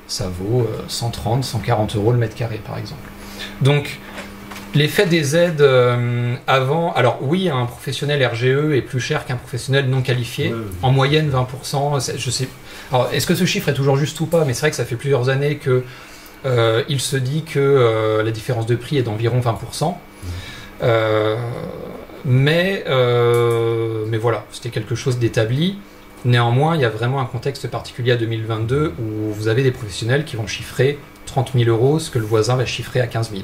130, 140 euros le mètre carré par exemple. Donc l'effet des aides avant, alors oui, un professionnel RGE est plus cher qu'un professionnel non qualifié, en moyenne 20%, je sais. Alors est-ce que ce chiffre est toujours juste ou pas, mais c'est vrai que ça fait plusieurs années que il se dit que la différence de prix est d'environ 20%. Mais voilà, c'était quelque chose d'établi. Néanmoins, il y a vraiment un contexte particulier à 2022 où vous avez des professionnels qui vont chiffrer 30 000 euros, ce que le voisin va chiffrer à 15 000.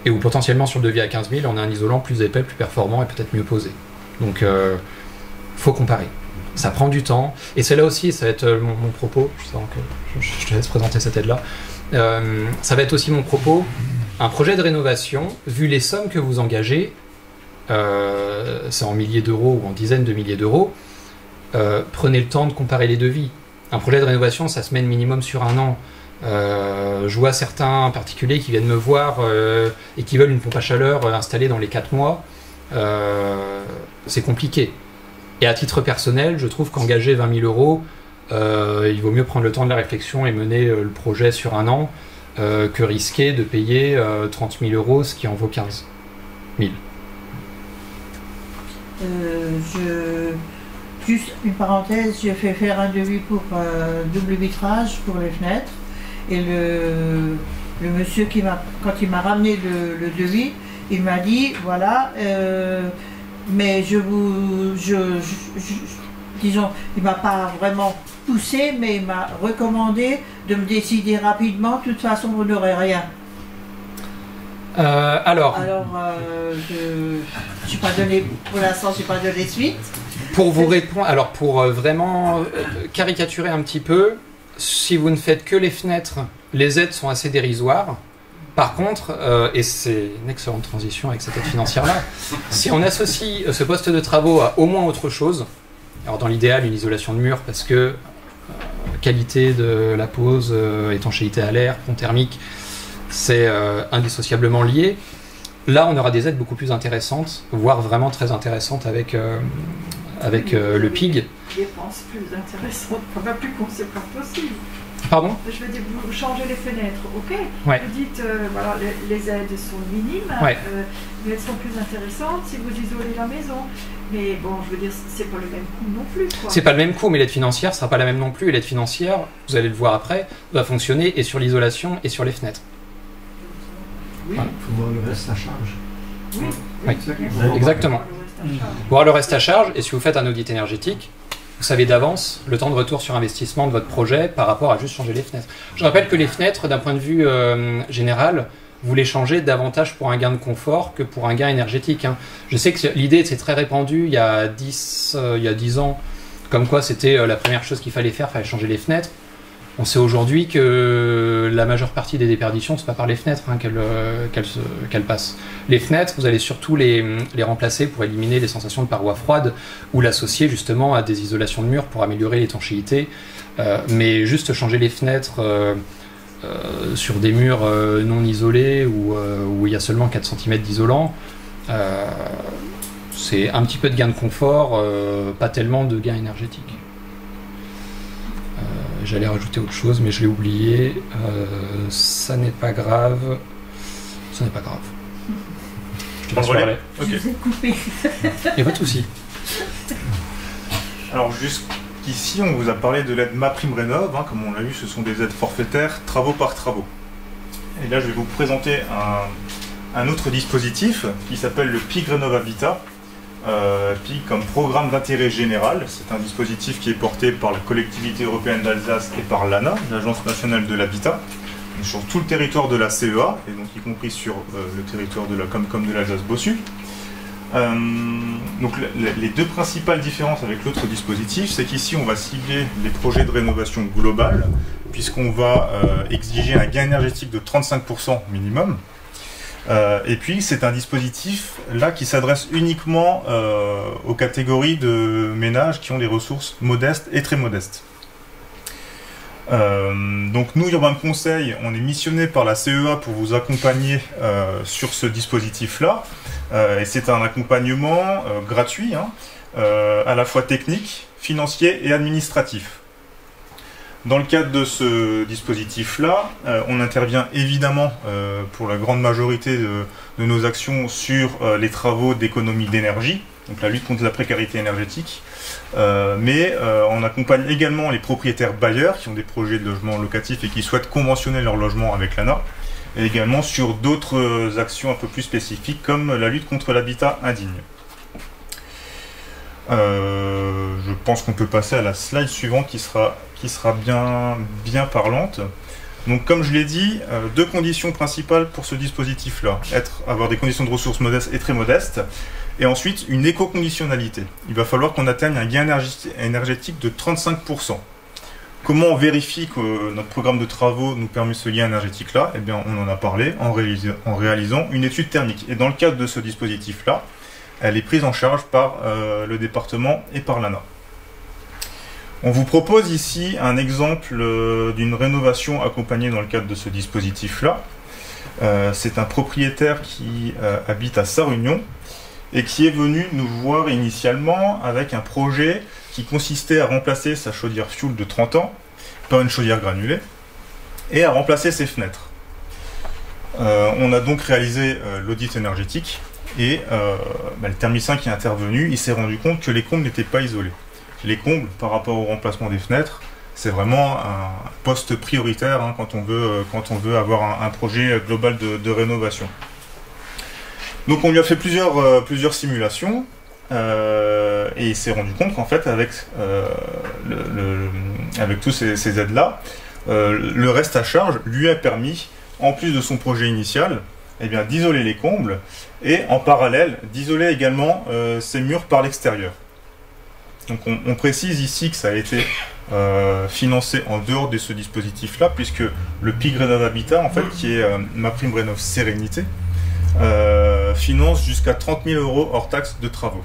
Et où potentiellement sur le devis à 15 000, on a un isolant plus épais, plus performant et peut-être mieux posé. Donc, faut comparer. Ça prend du temps. Et c'est là aussi, et ça va être mon propos, je te laisse présenter cette aide-là, ça va être aussi mon propos. Un projet de rénovation, vu les sommes que vous engagez, c'est en milliers d'euros ou en dizaines de milliers d'euros, prenez le temps de comparer les devis. Un projet de rénovation, ça se mène minimum sur un an. Je vois certains particuliers qui viennent me voir et qui veulent une pompe à chaleur installée dans les 4 mois. C'est compliqué. Et à titre personnel, je trouve qu'engager 20 000 euros, il vaut mieux prendre le temps de la réflexion et mener le projet sur un an que risquer de payer 30 000 euros, ce qui en vaut 15 000. Juste une parenthèse, j'ai fait faire un devis pour double vitrage pour les fenêtres. Et le monsieur, quand il m'a ramené le devis, il m'a dit, voilà, mais disons, il m'a pas vraiment poussé, mais il m'a recommandé de me décider rapidement, de toute façon, vous n'aurez rien. Alors, j'ai pas donné, pour l'instant, j'ai pas donné suite. Pour vous répondre, alors pour vraiment caricaturer un petit peu, si vous ne faites que les fenêtres, les aides sont assez dérisoires. Par contre, et c'est une excellente transition avec cette aide financière-là, si on associe ce poste de travaux à au moins autre chose, alors dans l'idéal une isolation de mur parce que qualité de la pose, étanchéité à l'air, pont thermique, c'est indissociablement lié. Là, on aura des aides beaucoup plus intéressantes, voire vraiment très intéressantes avec le PIG. Dépenses plus intéressantes, pas plus conséquentes possible. Pardon? Je veux dire, vous changez les fenêtres, ok. Ouais. Vous dites, voilà, les aides sont minimes, Ouais. mais elles sont plus intéressantes si vous isolez la maison. Mais bon, je veux dire, c'est pas le même coût non plus, quoi. C'est pas le même coût, mais l'aide financière sera pas la même non plus. Et l'aide financière, vous allez le voir après, va fonctionner et sur l'isolation et sur les fenêtres. Oui. Il faut voir le reste à charge. Oui. Oui. Exactement. Exactement. Le reste à charge. Voir le reste à charge, et si vous faites un audit énergétique, vous savez d'avance le temps de retour sur investissement de votre projet par rapport à juste changer les fenêtres. Je rappelle que les fenêtres, d'un point de vue général, vous les changez davantage pour un gain de confort que pour un gain énergétique, hein. Je sais que l'idée, c'est très répandu il y a 10 ans, comme quoi c'était la première chose qu'il fallait faire, il fallait changer les fenêtres. On sait aujourd'hui que la majeure partie des déperditions, c'est pas par les fenêtres hein, qu'elles passent. Les fenêtres, vous allez surtout les remplacer pour éliminer les sensations de parois froides ou l'associer justement à des isolations de murs pour améliorer l'étanchéité. Mais juste changer les fenêtres sur des murs non isolés où il y a seulement 4 cm d'isolant, c'est un petit peu de gain de confort, pas tellement de gain énergétique. J'allais rajouter autre chose, mais je l'ai oublié. Ça n'est pas grave. Ça n'est pas grave. Je te laisse parler. Ok. Je vous ai coupé. Il n'y a pas de souci. Alors jusqu'ici, on vous a parlé de l'aide MaPrimeRénov', hein, comme on l'a vu, ce sont des aides forfaitaires, travaux par travaux. Et là, je vais vous présenter un autre dispositif qui s'appelle le PIG Rénov' Habitat. PIG comme programme d'intérêt général. C'est un dispositif qui est porté par la collectivité européenne d'Alsace et par l'ANA, l'Agence nationale de l'habitat, sur tout le territoire de la CEA, et donc y compris sur le territoire de la Comcom de l'Alsace-Bossu. Donc les deux principales différences avec l'autre dispositif, c'est qu'ici on va cibler les projets de rénovation globale, puisqu'on va exiger un gain énergétique de 35% minimum. Et puis c'est un dispositif là qui s'adresse uniquement aux catégories de ménages qui ont des ressources modestes et très modestes. Donc nous, Urbain Conseil, on est missionné par la CEA pour vous accompagner sur ce dispositif-là. Et c'est un accompagnement gratuit, hein, à la fois technique, financier et administratif. Dans le cadre de ce dispositif-là, on intervient évidemment pour la grande majorité de nos actions sur les travaux d'économie d'énergie, donc la lutte contre la précarité énergétique, mais on accompagne également les propriétaires bailleurs qui ont des projets de logement locatif et qui souhaitent conventionner leur logement avec l'ANA, et également sur d'autres actions un peu plus spécifiques comme la lutte contre l'habitat indigne. Je pense qu'on peut passer à la slide suivante qui sera bien parlante. Donc comme je l'ai dit, deux conditions principales pour ce dispositif-là. Avoir des conditions de ressources modestes et très modestes, et ensuite une éco-conditionnalité. Il va falloir qu'on atteigne un gain énergétique de 35%. Comment on vérifie que notre programme de travaux nous permet ce gain énergétique-là? Eh bien, on en a parlé en réalisant une étude thermique. Et dans le cadre de ce dispositif-là, elle est prise en charge par le département et par l'ANA. On vous propose ici un exemple d'une rénovation accompagnée dans le cadre de ce dispositif-là. C'est un propriétaire qui habite à Sarre-Union et qui est venu nous voir initialement avec un projet qui consistait à remplacer sa chaudière fioul de 30 ans par une chaudière granulée et à remplacer ses fenêtres. On a donc réalisé l'audit énergétique et le thermicien qui est intervenu, il s'est rendu compte que les combles n'étaient pas isolés. Les combles, par rapport au remplacement des fenêtres, c'est vraiment un poste prioritaire hein, quand on veut avoir un projet global de rénovation. Donc on lui a fait plusieurs simulations et il s'est rendu compte qu'en fait avec tous ces aides-là, le reste à charge lui a permis, en plus de son projet initial, eh bien, d'isoler les combles et en parallèle d'isoler également ces murs par l'extérieur. Donc on précise ici que ça a été financé en dehors de ce dispositif-là, puisque le PIG Rénov' Habitat, en fait, qui est MaPrimeRénov' Sérénité, finance jusqu'à 30 000 € hors taxe de travaux.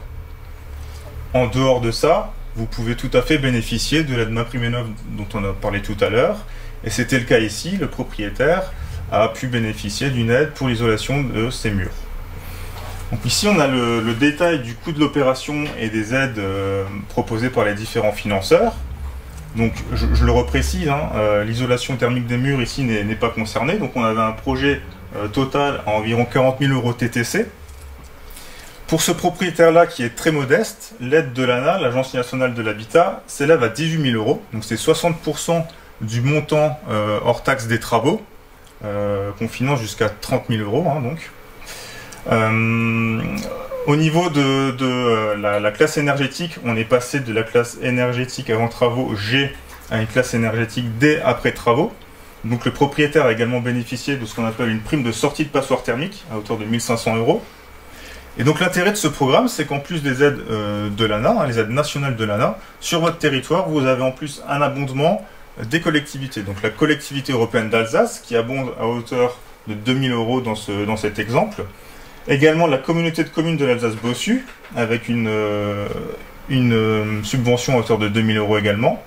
En dehors de ça, vous pouvez tout à fait bénéficier de l'aide MaPrimeRénov' dont on a parlé tout à l'heure, et c'était le cas ici, le propriétaire a pu bénéficier d'une aide pour l'isolation de ses murs. Donc ici on a le détail du coût de l'opération et des aides proposées par les différents financeurs. Donc je le reprécise, hein, l'isolation thermique des murs ici n'est pas concernée. Donc on avait un projet total à environ 40 000 € TTC. Pour ce propriétaire-là qui est très modeste, l'aide de l'ANA, l'Agence nationale de l'habitat, s'élève à 18 000 €. Donc c'est 60% du montant hors taxe des travaux, qu'on finance jusqu'à 30 000 €. Hein, donc. Au niveau de la classe énergétique, on est passé de la classe énergétique avant travaux G à une classe énergétique D après travaux. Donc le propriétaire a également bénéficié de ce qu'on appelle une prime de sortie de passoire thermique à hauteur de 1 500 €. Et donc l'intérêt de ce programme, c'est qu'en plus des aides de l'ANA, hein, les aides nationales de l'ANA, sur votre territoire, vous avez en plus un abondement des collectivités. Donc la collectivité européenne d'Alsace, qui abonde à hauteur de 2 000 € dans cet exemple. Également la communauté de communes de l'Alsace-Bossu, avec une subvention à hauteur de 2 000 € également.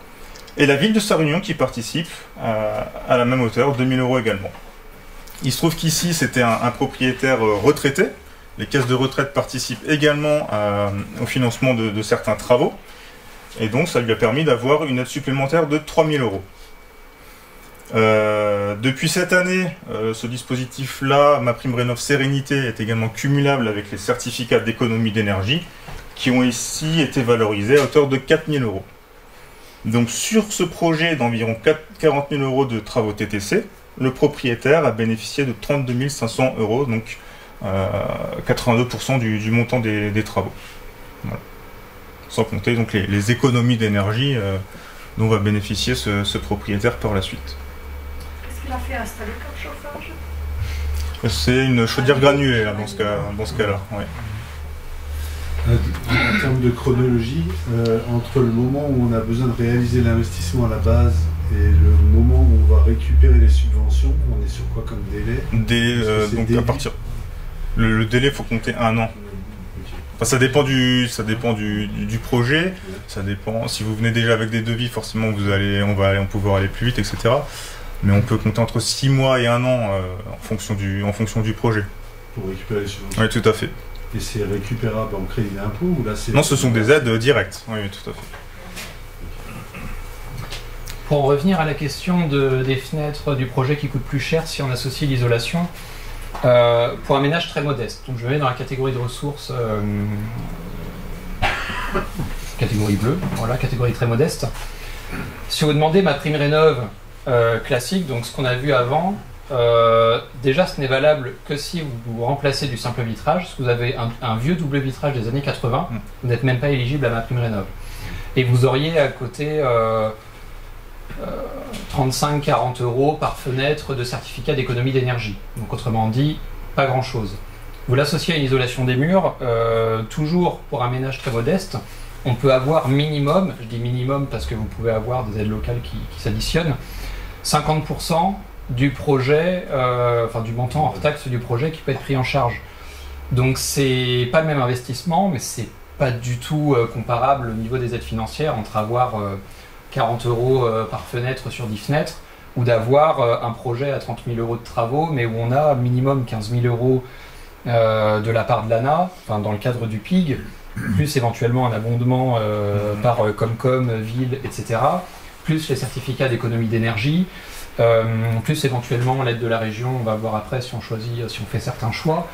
Et la ville de Sarre-Union qui participe à la même hauteur, 2 000 € également. Il se trouve qu'ici, c'était un propriétaire retraité. Les caisses de retraite participent également au financement de certains travaux. Et donc, ça lui a permis d'avoir une aide supplémentaire de 3 000 €. Depuis cette année, ce dispositif-là, MaPrimeRénov' Sérénité, est également cumulable avec les certificats d'économie d'énergie qui ont ici été valorisés à hauteur de 4 000 €. Donc, sur ce projet d'environ 40 000 € de travaux TTC, le propriétaire a bénéficié de 32 500 €, donc 82% du montant des travaux. Voilà. Sans compter donc les économies d'énergie dont va bénéficier ce propriétaire par la suite. Qu'est-ce qu'il a fait installer comme chauffage? C'est une chaudière granulée là, dans ce cas-là. Ouais. En termes de chronologie, entre le moment où on a besoin de réaliser l'investissement à la base et le moment où on va récupérer les subventions, on est sur quoi comme délai? Donc à partir... Le délai, il faut compter 1 an. Enfin, ça dépend du projet, ça dépend. Si vous venez déjà avec des devis, forcément on va pouvoir aller plus vite, etc. Mais on peut compter entre 6 mois et 1 an en fonction du projet. Pour récupérer les subventions. Oui, tout à fait. Et c'est récupérable en crédit d'impôt ou là c'est... Non, ce sont des aides directes. Oui, tout à fait. Pour revenir à la question des fenêtres du projet qui coûte plus cher si on associe l'isolation, pour un ménage très modeste, donc je me mets dans la catégorie de ressources, catégorie bleue, voilà, catégorie très modeste. Si vous demandez MaPrimeRénov' classique, donc ce qu'on a vu avant, déjà ce n'est valable que si vous remplacez du simple vitrage. Si vous avez un vieux double vitrage des années 80, vous n'êtes même pas éligible à MaPrimeRénov'. Et vous auriez à côté 35-40 € par fenêtre de certificat d'économie d'énergie. Donc autrement dit, pas grand chose. Vous l'associez à une isolation des murs, toujours pour un ménage très modeste, on peut avoir minimum, je dis minimum parce que vous pouvez avoir des aides locales qui s'additionnent, 50% du projet, enfin du montant hors taxe du projet qui peut être pris en charge. Donc c'est pas le même investissement, mais c'est pas du tout comparable au niveau des aides financières entre avoir 40 € par fenêtre sur 10 fenêtres ou d'avoir un projet à 30 000 € de travaux, mais où on a minimum 15 000 € de la part de l'ANA, enfin dans le cadre du PIG, plus éventuellement un abondement par Comcom, Ville, etc., plus les certificats d'économie d'énergie, plus éventuellement l'aide de la région, on va voir après si on choisit, si on fait certains choix.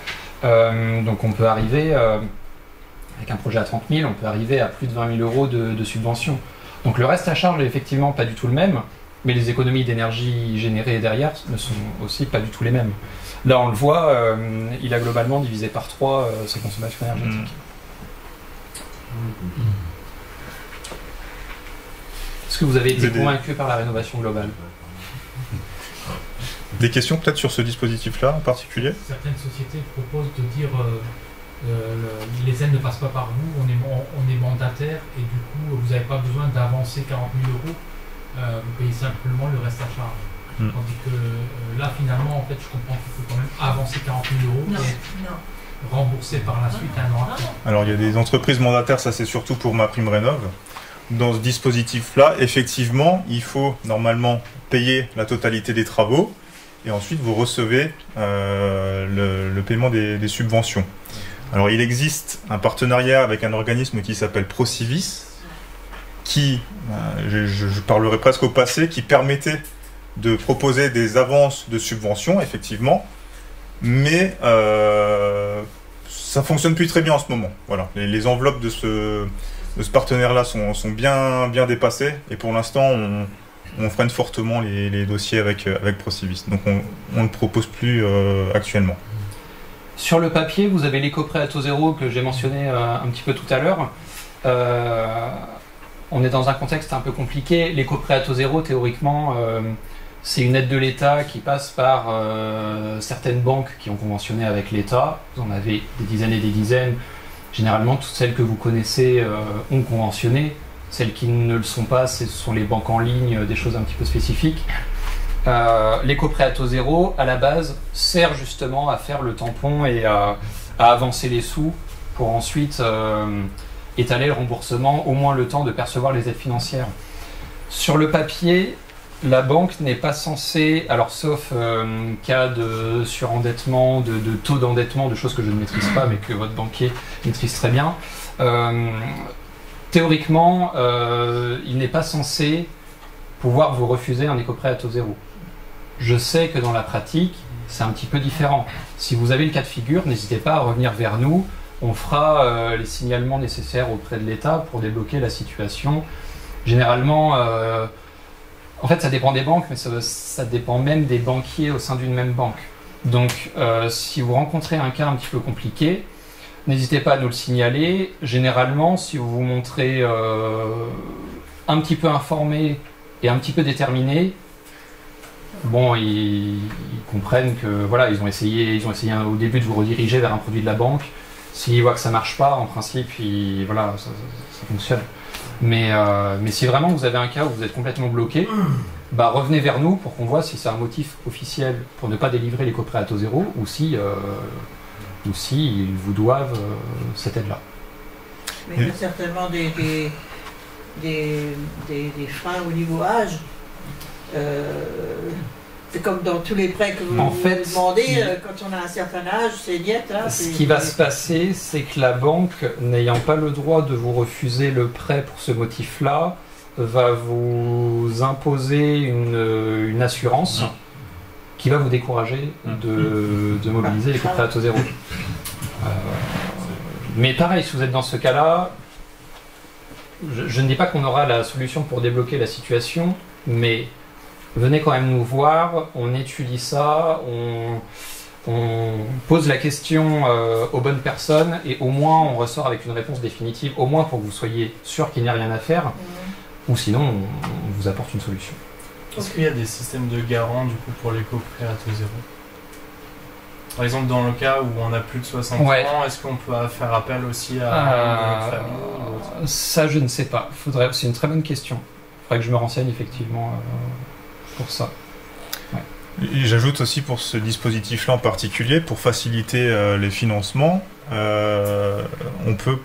Donc on peut arriver, avec un projet à 30 000, on peut arriver à plus de 20 000 € de subvention. Donc le reste à charge est effectivement pas du tout le même, mais les économies d'énergie générées derrière ne sont aussi pas du tout les mêmes. Là on le voit, il a globalement divisé par 3 ses consommations énergétiques. Est-ce que vous avez été convaincu par la rénovation globale? Des questions peut-être sur ce dispositif-là en particulier? Certaines sociétés proposent de dire les aides ne passent pas par vous, on est mandataire et du coup vous n'avez pas besoin d'avancer 40 000 €, vous payez simplement le reste à charge. Tandis que là finalement en fait je comprends qu'il faut quand même avancer 40 000 € et rembourser par la suite un an après. Alors il y a des entreprises mandataires, ça c'est surtout pour MaPrimeRénov'. Dans ce dispositif-là, effectivement, il faut normalement payer la totalité des travaux et ensuite vous recevez le paiement des subventions. Alors il existe un partenariat avec un organisme qui s'appelle Procivis, qui, je parlerai presque au passé, qui permettait de proposer des avances de subventions, effectivement, mais ça fonctionne plus très bien en ce moment. Voilà. Les enveloppes de ce partenaire-là sont bien dépassées, et pour l'instant, on freine fortement les dossiers avec Procivis. Donc on ne propose plus actuellement. Sur le papier, vous avez l'éco-prêt à taux zéro que j'ai mentionné un petit peu tout à l'heure. On est dans un contexte un peu compliqué. L'éco-prêt à taux zéro, théoriquement, c'est une aide de l'État qui passe par certaines banques qui ont conventionné avec l'État. Vous en avez des dizaines et des dizaines. Généralement, toutes celles que vous connaissez ont conventionné. Celles qui ne le sont pas, ce sont les banques en ligne, des choses un petit peu spécifiques. L'éco-prêt à taux zéro, à la base, sert justement à faire le tampon et à avancer les sous pour ensuite étaler le remboursement, au moins le temps de percevoir les aides financières. Sur le papier, la banque n'est pas censée, alors sauf cas de surendettement, de taux d'endettement, de choses que je ne maîtrise pas mais que votre banquier maîtrise très bien, théoriquement, il n'est pas censé pouvoir vous refuser un éco-prêt à taux zéro. Je sais que dans la pratique, c'est un petit peu différent. Si vous avez le cas de figure, n'hésitez pas à revenir vers nous. On fera les signalements nécessaires auprès de l'État pour débloquer la situation. Généralement, en fait, ça dépend des banques, mais ça dépend même des banquiers au sein d'une même banque. Donc, si vous rencontrez un cas un petit peu compliqué, n'hésitez pas à nous le signaler. Généralement, si vous vous montrez un petit peu informé et un petit peu déterminé, bon, ils comprennent que voilà, ils ont essayé au début de vous rediriger vers un produit de la banque. S'ils voient que ça marche pas, en principe, voilà, ça fonctionne. Mais si vraiment vous avez un cas où vous êtes complètement bloqué, bah revenez vers nous pour qu'on voit si c'est un motif officiel pour ne pas délivrer l'éco-prêt à taux zéro ou si ils vous doivent cette aide-là. Mais il y a certainement des freins au niveau âge. C'est comme dans tous les prêts que vous demandez, quand on a un certain âge, c'est niet. Hein, ce qui va se passer, c'est que la banque, n'ayant pas le droit de vous refuser le prêt pour ce motif-là, va vous imposer une assurance qui va vous décourager de mobiliser les prêts à taux zéro. Mais pareil, si vous êtes dans ce cas-là, je ne dis pas qu'on aura la solution pour débloquer la situation, mais venez quand même nous voir, on étudie ça, on pose la question aux bonnes personnes et au moins on ressort avec une réponse définitive, au moins pour que vous soyez sûr qu'il n'y a rien à faire, ou sinon on vous apporte une solution. Est-ce qu'il y a des systèmes de garant du coup pour l'éco-prêt à taux zéro? Par exemple, dans le cas où on a plus de 60 ans, est-ce qu'on peut faire appel aussi à une famille ou autre? Ça, je ne sais pas. C'est une très bonne question. Il faudrait que je me renseigne effectivement pour ça. Ouais. J'ajoute aussi pour ce dispositif-là en particulier, pour faciliter les financements, on peut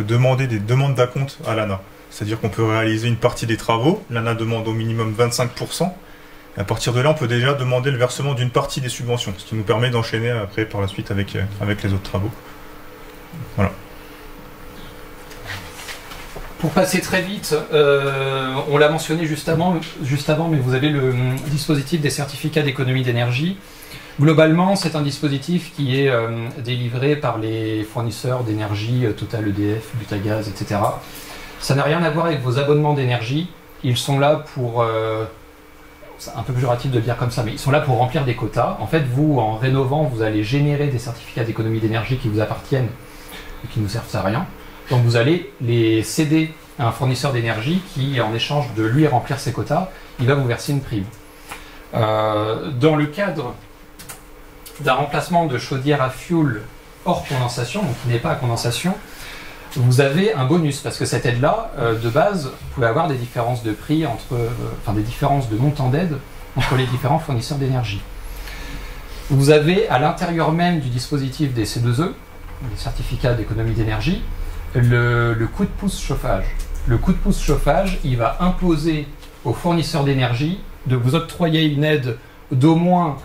demander des demandes d'acompte à l'ANA. C'est-à-dire qu'on peut réaliser une partie des travaux, l'ANA demande au minimum 25%, et à partir de là, on peut déjà demander le versement d'une partie des subventions, ce qui nous permet d'enchaîner après par la suite avec les autres travaux. Voilà. Pour passer très vite, on l'a mentionné juste avant, mais vous avez le dispositif des certificats d'économie d'énergie. Globalement, c'est un dispositif qui est délivré par les fournisseurs d'énergie, Total, EDF, Butagaz, etc. Ça n'a rien à voir avec vos abonnements d'énergie. Ils sont là pour... c'est un peu péjoratif de le dire comme ça, mais ils sont là pour remplir des quotas. En fait, vous, en rénovant, vous allez générer des certificats d'économie d'énergie qui vous appartiennent et qui ne servent à rien. Donc vous allez les céder à un fournisseur d'énergie qui, en échange de lui remplir ses quotas, il va vous verser une prime. Dans le cadre d'un remplacement de chaudière à fioul hors condensation, donc qui n'est pas à condensation, vous avez un bonus, parce que cette aide-là, de base, vous pouvez avoir des différences de prix, des différences de montant d'aide entre les différents fournisseurs d'énergie. Vous avez à l'intérieur même du dispositif des C2E, les certificats d'économie d'énergie, le coup de pouce chauffage. Le coup de pouce chauffage, il va imposer aux fournisseurs d'énergie de vous octroyer une aide d'au moins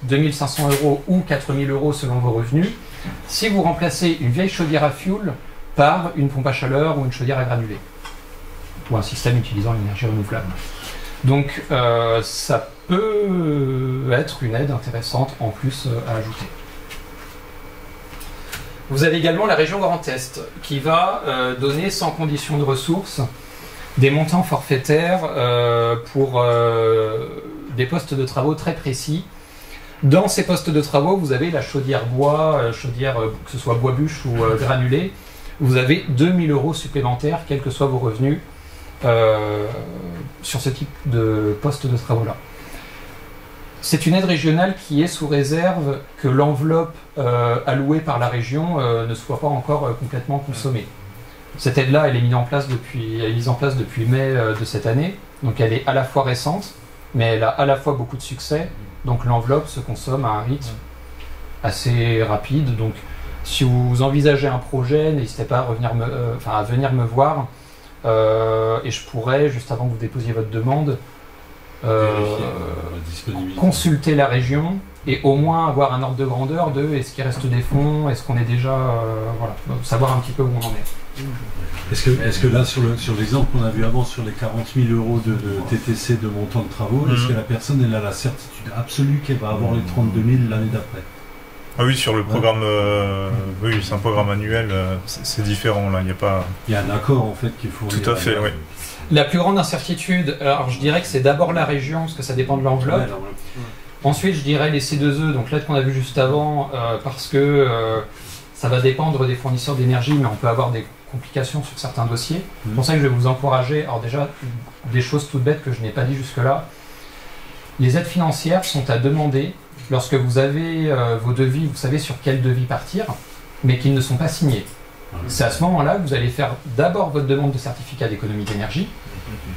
2 500 € ou 4 000 € selon vos revenus, si vous remplacez une vieille chaudière à fioul par une pompe à chaleur ou une chaudière à granulés. ou un système utilisant l'énergie renouvelable. Donc ça peut être une aide intéressante en plus à ajouter. Vous avez également la région Grand Est qui va donner sans condition de ressources des montants forfaitaires pour des postes de travaux très précis. Dans ces postes de travaux, vous avez la chaudière bois, que ce soit bois bûche ou granulé. Vous avez 2 000 € supplémentaires, quels que soient vos revenus, sur ce type de poste de travaux-là. C'est une aide régionale qui est sous réserve que l'enveloppe allouée par la région ne soit pas encore complètement consommée. Cette aide-là, elle est mise en place depuis mai de cette année, donc elle est à la fois récente, mais elle a à la fois beaucoup de succès, donc l'enveloppe se consomme à un rythme assez rapide. Donc si vous envisagez un projet, n'hésitez pas à venir me voir, et je pourrais, juste avant que vous déposiez votre demande, consulter la région et au moins avoir un ordre de grandeur de est-ce qu'il reste des fonds, est-ce qu'on est déjà... voilà, savoir un petit peu où on en est. Est-ce que là, sur l'exemple qu'on a vu avant, sur les 40 000 € de TTC de montant de travaux, est-ce que la personne elle a la certitude absolue qu'elle va avoir les 32 000 l'année d'après? Ah oui, sur le programme, oui, c'est un programme annuel, c'est différent là, il y a un accord en fait qu'il faut... Tout à fait, oui. La plus grande incertitude, alors je dirais que c'est d'abord la région, parce que ça dépend de l'enveloppe. Ensuite, je dirais les C2E, donc l'aide qu'on a vue juste avant, parce que ça va dépendre des fournisseurs d'énergie, mais on peut avoir des complications sur certains dossiers. C'est pour ça que je vais vous encourager, alors déjà, des choses toutes bêtes que je n'ai pas dit jusque-là. Les aides financières sont à demander lorsque vous avez vos devis, vous savez sur quel devis partir, mais qu'ils ne sont pas signés. C'est à ce moment-là que vous allez faire d'abord votre demande de certificat d'économie d'énergie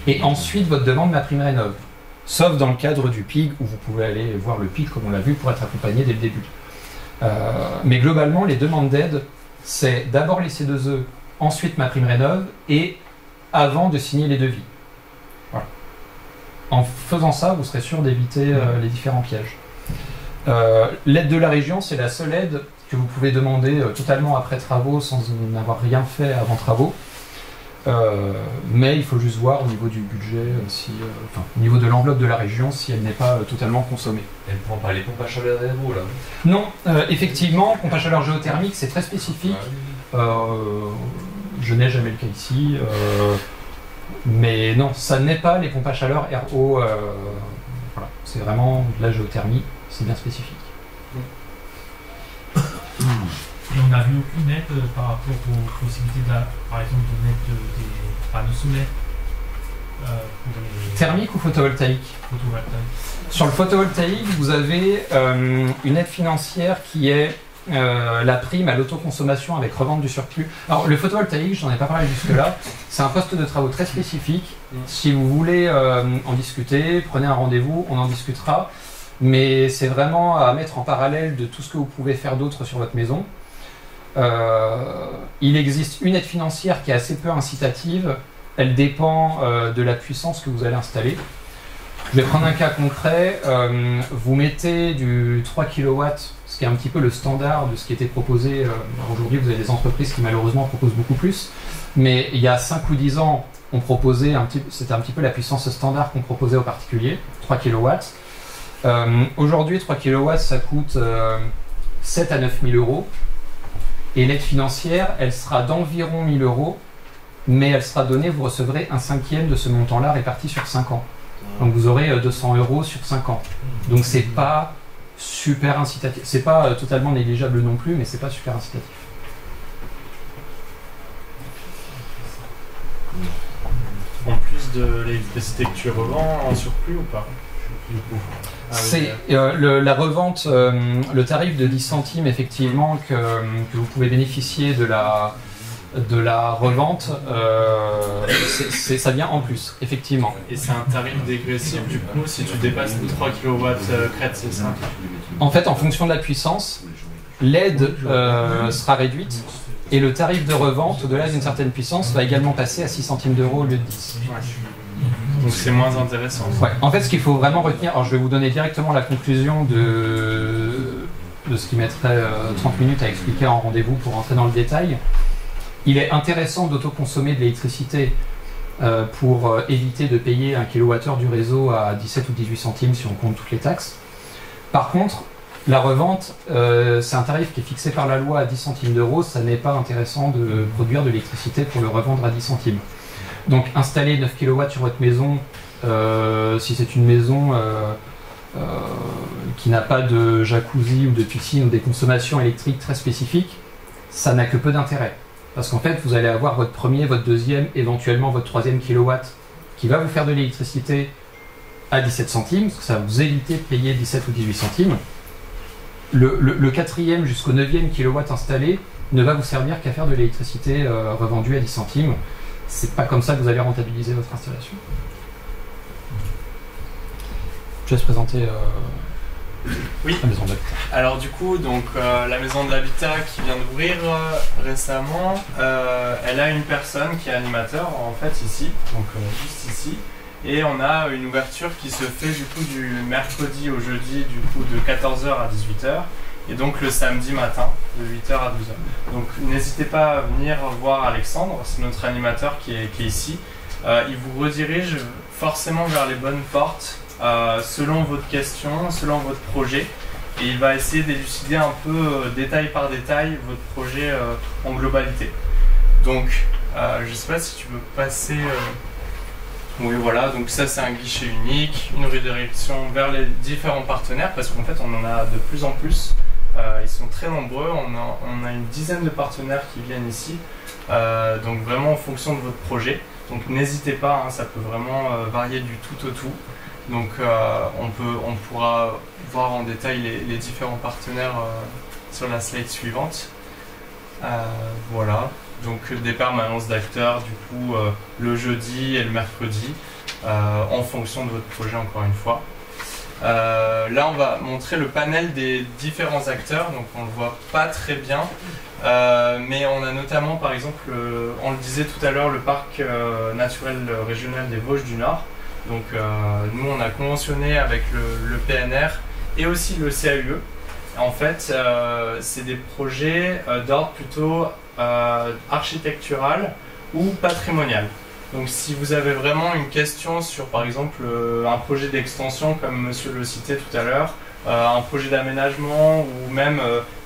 et ensuite votre demande MaPrimeRénov'. Sauf dans le cadre du PIG où vous pouvez aller voir le PIG comme on l'a vu pour être accompagné dès le début. Mais globalement, les demandes d'aide, c'est d'abord les C2E, ensuite MaPrimeRénov' et avant de signer les devis. Voilà. En faisant ça, vous serez sûr d'éviter les différents pièges. L'aide de la région, c'est la seule aide que vous pouvez demander totalement après travaux sans n'avoir rien fait avant travaux. Mais il faut juste voir au niveau du budget, au niveau de l'enveloppe de la région, si elle n'est pas totalement consommée. Elle ne prend pas les pompes à chaleur aéro là? Non, effectivement, pompe à chaleur géothermique, c'est très spécifique. Je n'ai jamais le cas ici. Mais non, ça n'est pas les pompes à chaleur RO. Voilà, c'est vraiment de la géothermie, c'est bien spécifique. Et on n'a vu aucune aide par rapport aux possibilités, par exemple, de mettre des panneaux solaires pour les... Thermique ou photovoltaïque? Photovoltaïque. Sur le photovoltaïque, vous avez une aide financière qui est la prime à l'autoconsommation avec revente du surplus. Alors le photovoltaïque, j'en ai pas parlé jusque-là, c'est un poste de travaux très spécifique. Si vous voulez en discuter, prenez un rendez-vous, on en discutera. Mais c'est vraiment à mettre en parallèle de tout ce que vous pouvez faire d'autre sur votre maison. Il existe une aide financière qui est assez peu incitative. Elle dépend de la puissance que vous allez installer. Je vais prendre un cas concret. Vous mettez du 3 kW, ce qui est un petit peu le standard de ce qui était proposé. Aujourd'hui, vous avez des entreprises qui malheureusement proposent beaucoup plus. Mais il y a 5 ou 10 ans, c'était un petit peu la puissance standard qu'on proposait aux particuliers, 3 kW. Aujourd'hui, 3 kW, ça coûte 7 à 9 000 €. Et l'aide financière, elle sera d'environ 1 000 €, mais elle sera donnée, vous recevrez un cinquième de ce montant-là réparti sur 5 ans. Donc vous aurez 200 € sur 5 ans. Donc c'est pas super incitatif. C'est pas totalement négligeable non plus, mais c'est pas super incitatif. En plus de l'électricité que tu revends en surplus ou pas? C'est la revente, le tarif de 10 centimes effectivement que vous pouvez bénéficier de la revente, ça vient en plus, effectivement. Et c'est un tarif dégressif du coup si tu dépasses les 3 kW crête, c'est ça? En fait, en fonction de la puissance, l'aide sera réduite et le tarif de revente au-delà d'une certaine puissance va également passer à 6 centimes d'euros au lieu de 10. Ouais. Donc c'est moins intéressant. Ouais. En fait, ce qu'il faut vraiment retenir, alors je vais vous donner directement la conclusion de ce qui mettrait 30 minutes à expliquer en rendez-vous pour rentrer dans le détail. Il est intéressant d'autoconsommer de l'électricité pour éviter de payer 1 kWh du réseau à 17 ou 18 centimes si on compte toutes les taxes. Par contre, la revente, c'est un tarif qui est fixé par la loi à 10 centimes d'euros. Ça n'est pas intéressant de produire de l'électricité pour le revendre à 10 centimes. Donc installer 9 kW sur votre maison, si c'est une maison qui n'a pas de jacuzzi ou de piscine ou des consommations électriques très spécifiques, ça n'a que peu d'intérêt. Parce qu'en fait, vous allez avoir votre premier, votre deuxième, éventuellement votre troisième kilowatt qui va vous faire de l'électricité à 17 centimes, parce que ça va vous éviter de payer 17 ou 18 centimes. Le quatrième jusqu'au 9e kilowatt installé ne va vous servir qu'à faire de l'électricité revendue à 10 centimes. C'est pas comme ça que vous allez rentabiliser votre installation. Je laisse présenter oui. La maison de l'habitat. Alors du coup, donc la maison de l'habitat qui vient d'ouvrir récemment, elle a une personne qui est animateur en fait ici, donc juste ici. Et on a une ouverture qui se fait du coup du mercredi au jeudi du coup de 14h à 18h et donc le samedi matin de 8h à 12h. Donc n'hésitez pas à venir voir Alexandre, c'est notre animateur qui est ici. Il vous redirige forcément vers les bonnes portes selon votre question, selon votre projet et il va essayer d'élucider un peu détail par détail votre projet en globalité. Donc je ne sais pas si tu peux passer... Oui, voilà, donc ça c'est un guichet unique, une redirection vers les différents partenaires parce qu'en fait on en a de plus en plus, ils sont très nombreux, on a une dizaine de partenaires qui viennent ici, donc vraiment en fonction de votre projet. Donc n'hésitez pas, hein, ça peut vraiment varier du tout au tout. Donc on pourra voir en détail les différents partenaires sur la slide suivante. Voilà. Donc des permanences d'acteurs du coup le jeudi et le mercredi en fonction de votre projet encore une fois. Là on va montrer le panel des différents acteurs, donc on le voit pas très bien, mais on a notamment par exemple, on le disait tout à l'heure, le parc naturel régional des Vosges du Nord. Donc nous on a conventionné avec le PNR et aussi le CAUE. En fait c'est des projets d'ordre plutôt architectural ou patrimonial. Donc si vous avez vraiment une question sur par exemple un projet d'extension comme monsieur le citait tout à l'heure, un projet d'aménagement ou même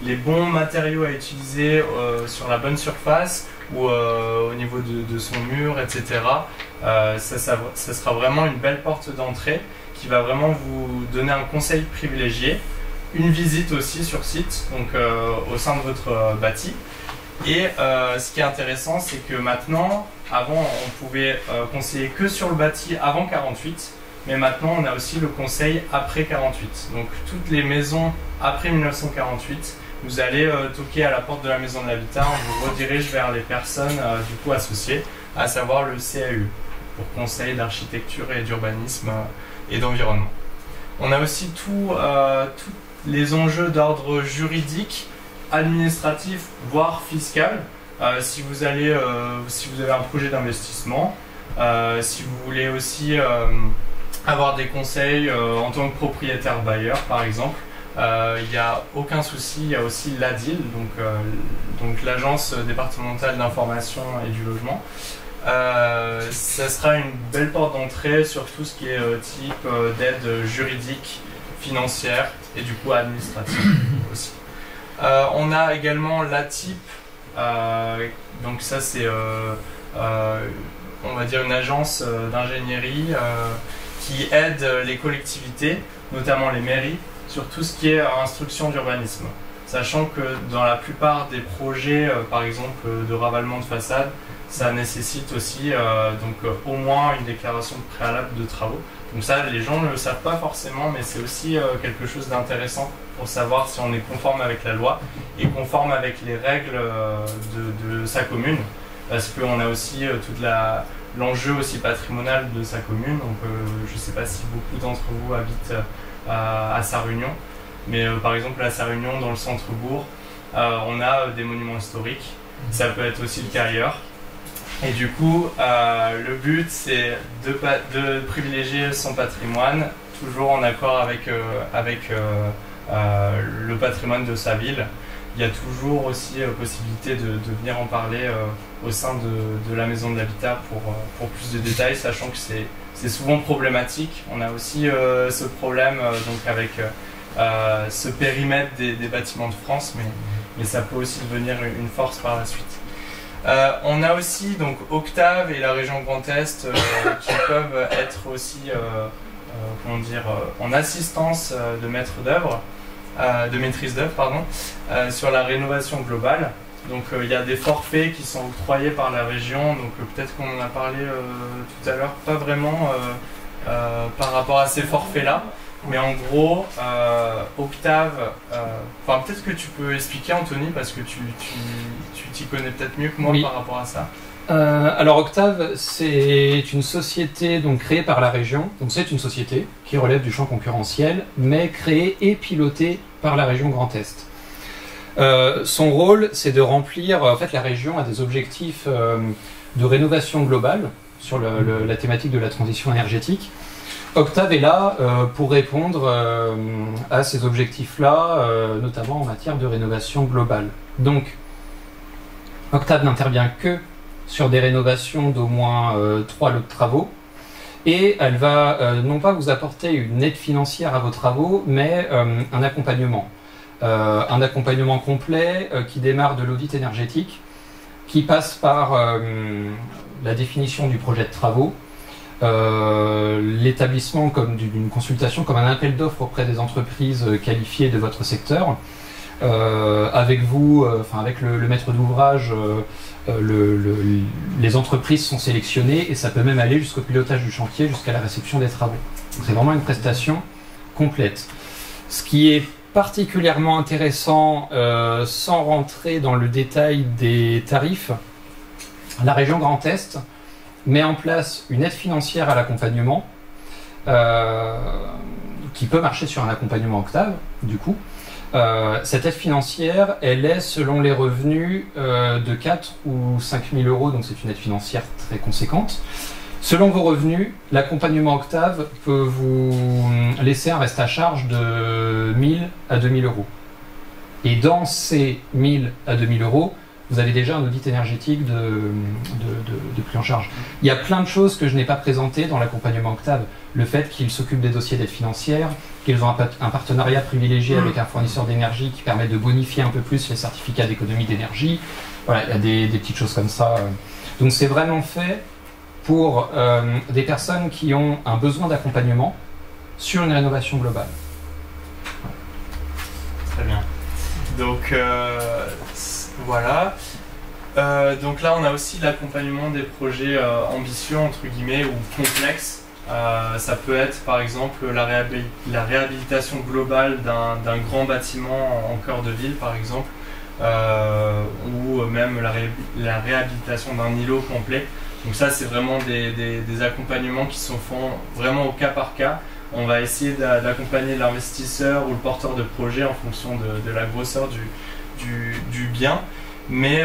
les bons matériaux à utiliser sur la bonne surface ou au niveau de son mur, etc. Ça sera vraiment une belle porte d'entrée qui va vraiment vous donner un conseil privilégié, une visite aussi sur site, donc au sein de votre bâti. Et ce qui est intéressant, c'est que maintenant, avant on pouvait conseiller que sur le bâti avant 48, mais maintenant on a aussi le conseil après 48. Donc toutes les maisons après 1948, vous allez toquer à la porte de la maison de l'habitat, on vous redirige vers les personnes du coup associées, à savoir le CAUE, pour conseil d'architecture et d'urbanisme et d'environnement. On a aussi tous les enjeux d'ordre juridique, administratif, voire fiscal, si vous avez un projet d'investissement, si vous voulez aussi avoir des conseils en tant que propriétaire bailleur par exemple, il n'y a aucun souci, il y a aussi l'ADIL, donc l'agence départementale d'information et du logement. Ça sera une belle porte d'entrée sur tout ce qui est type d'aide juridique, financière et du coup administrative aussi. On a également l'ATIP, donc ça c'est on va dire une agence d'ingénierie qui aide les collectivités, notamment les mairies, sur tout ce qui est instruction d'urbanisme. Sachant que dans la plupart des projets, par exemple de ravalement de façade, ça nécessite aussi au moins une déclaration préalable de travaux. Donc ça, les gens ne le savent pas forcément, mais c'est aussi quelque chose d'intéressant pour savoir si on est conforme avec la loi et conforme avec les règles de sa commune, parce qu'on a aussi tout l'enjeu aussi patrimonial de sa commune. Donc je ne sais pas si beaucoup d'entre vous habitent à Sarre-Union, mais par exemple à Sarre-Union, dans le centre-bourg, on a des monuments historiques. Ça peut être aussi le cas ailleurs. Et du coup, le but, c'est de privilégier son patrimoine, toujours en accord avec le patrimoine de sa ville. il y a toujours aussi possibilité de venir en parler au sein de la maison de l'habitat pour plus de détails, sachant que c'est souvent problématique. On a aussi ce problème donc avec ce périmètre des bâtiments de France, mais ça peut aussi devenir une force par la suite. On a aussi donc Octave et la région Grand Est qui peuvent être aussi comment dire, en assistance de maître d'œuvre, de maîtrise d'œuvre, pardon, sur la rénovation globale. Donc il y a des forfaits qui sont octroyés par la région, donc peut-être qu'on en a parlé tout à l'heure, pas vraiment par rapport à ces forfaits-là, mais en gros, Octave, enfin peut-être que tu peux expliquer Anthony, parce que tu t'y connais peut-être mieux que moi par rapport à ça. Alors Octave, c'est une société donc créée par la région, donc c'est une société qui relève du champ concurrentiel, mais créée et pilotée par la région Grand Est. Son rôle, c'est de remplir, en fait la région a des objectifs de rénovation globale sur la thématique de la transition énergétique. Octave est là pour répondre à ces objectifs-là, notamment en matière de rénovation globale. Donc, Octave n'intervient que sur des rénovations d'au moins 3 lots de travaux, et elle va non pas vous apporter une aide financière à vos travaux, mais un accompagnement. Un accompagnement complet qui démarre de l'audit énergétique, qui passe par la définition du projet de travaux, l'établissement comme d'une consultation, comme un appel d'offres auprès des entreprises qualifiées de votre secteur. Avec vous, avec le maître d'ouvrage, les entreprises sont sélectionnées et ça peut même aller jusqu'au pilotage du chantier, jusqu'à la réception des travaux. C'est vraiment une prestation complète. Ce qui est particulièrement intéressant, sans rentrer dans le détail des tarifs, la région Grand Est met en place une aide financière à l'accompagnement qui peut marcher sur un accompagnement Octave, du coup. Cette aide financière, elle est selon les revenus de 4 ou 5 000 euros, donc c'est une aide financière très conséquente. Selon vos revenus, l'accompagnement Octave peut vous laisser un reste à charge de 1 000 à 2 000 euros. Et dans ces 1 000 à 2 000 euros, vous avez déjà un audit énergétique de pris en charge. Il y a plein de choses que je n'ai pas présentées dans l'accompagnement Octave. Le fait qu'ils s'occupent des dossiers d'aide financière, qu'ils ont un partenariat privilégié avec un fournisseur d'énergie qui permet de bonifier un peu plus les certificats d'économie d'énergie. Voilà, il y a des petites choses comme ça. Donc c'est vraiment fait pour des personnes qui ont un besoin d'accompagnement sur une rénovation globale. Très bien. Donc voilà. Donc là, on a aussi l'accompagnement des projets ambitieux, entre guillemets, ou complexes. Ça peut être, par exemple, la réhabilitation globale d'un grand bâtiment en cœur de ville, par exemple, ou même la réhabilitation d'un îlot complet. Donc ça, c'est vraiment des accompagnements qui sont faits vraiment au cas par cas. On va essayer d'accompagner l'investisseur ou le porteur de projet en fonction de la grosseur du bien. Mais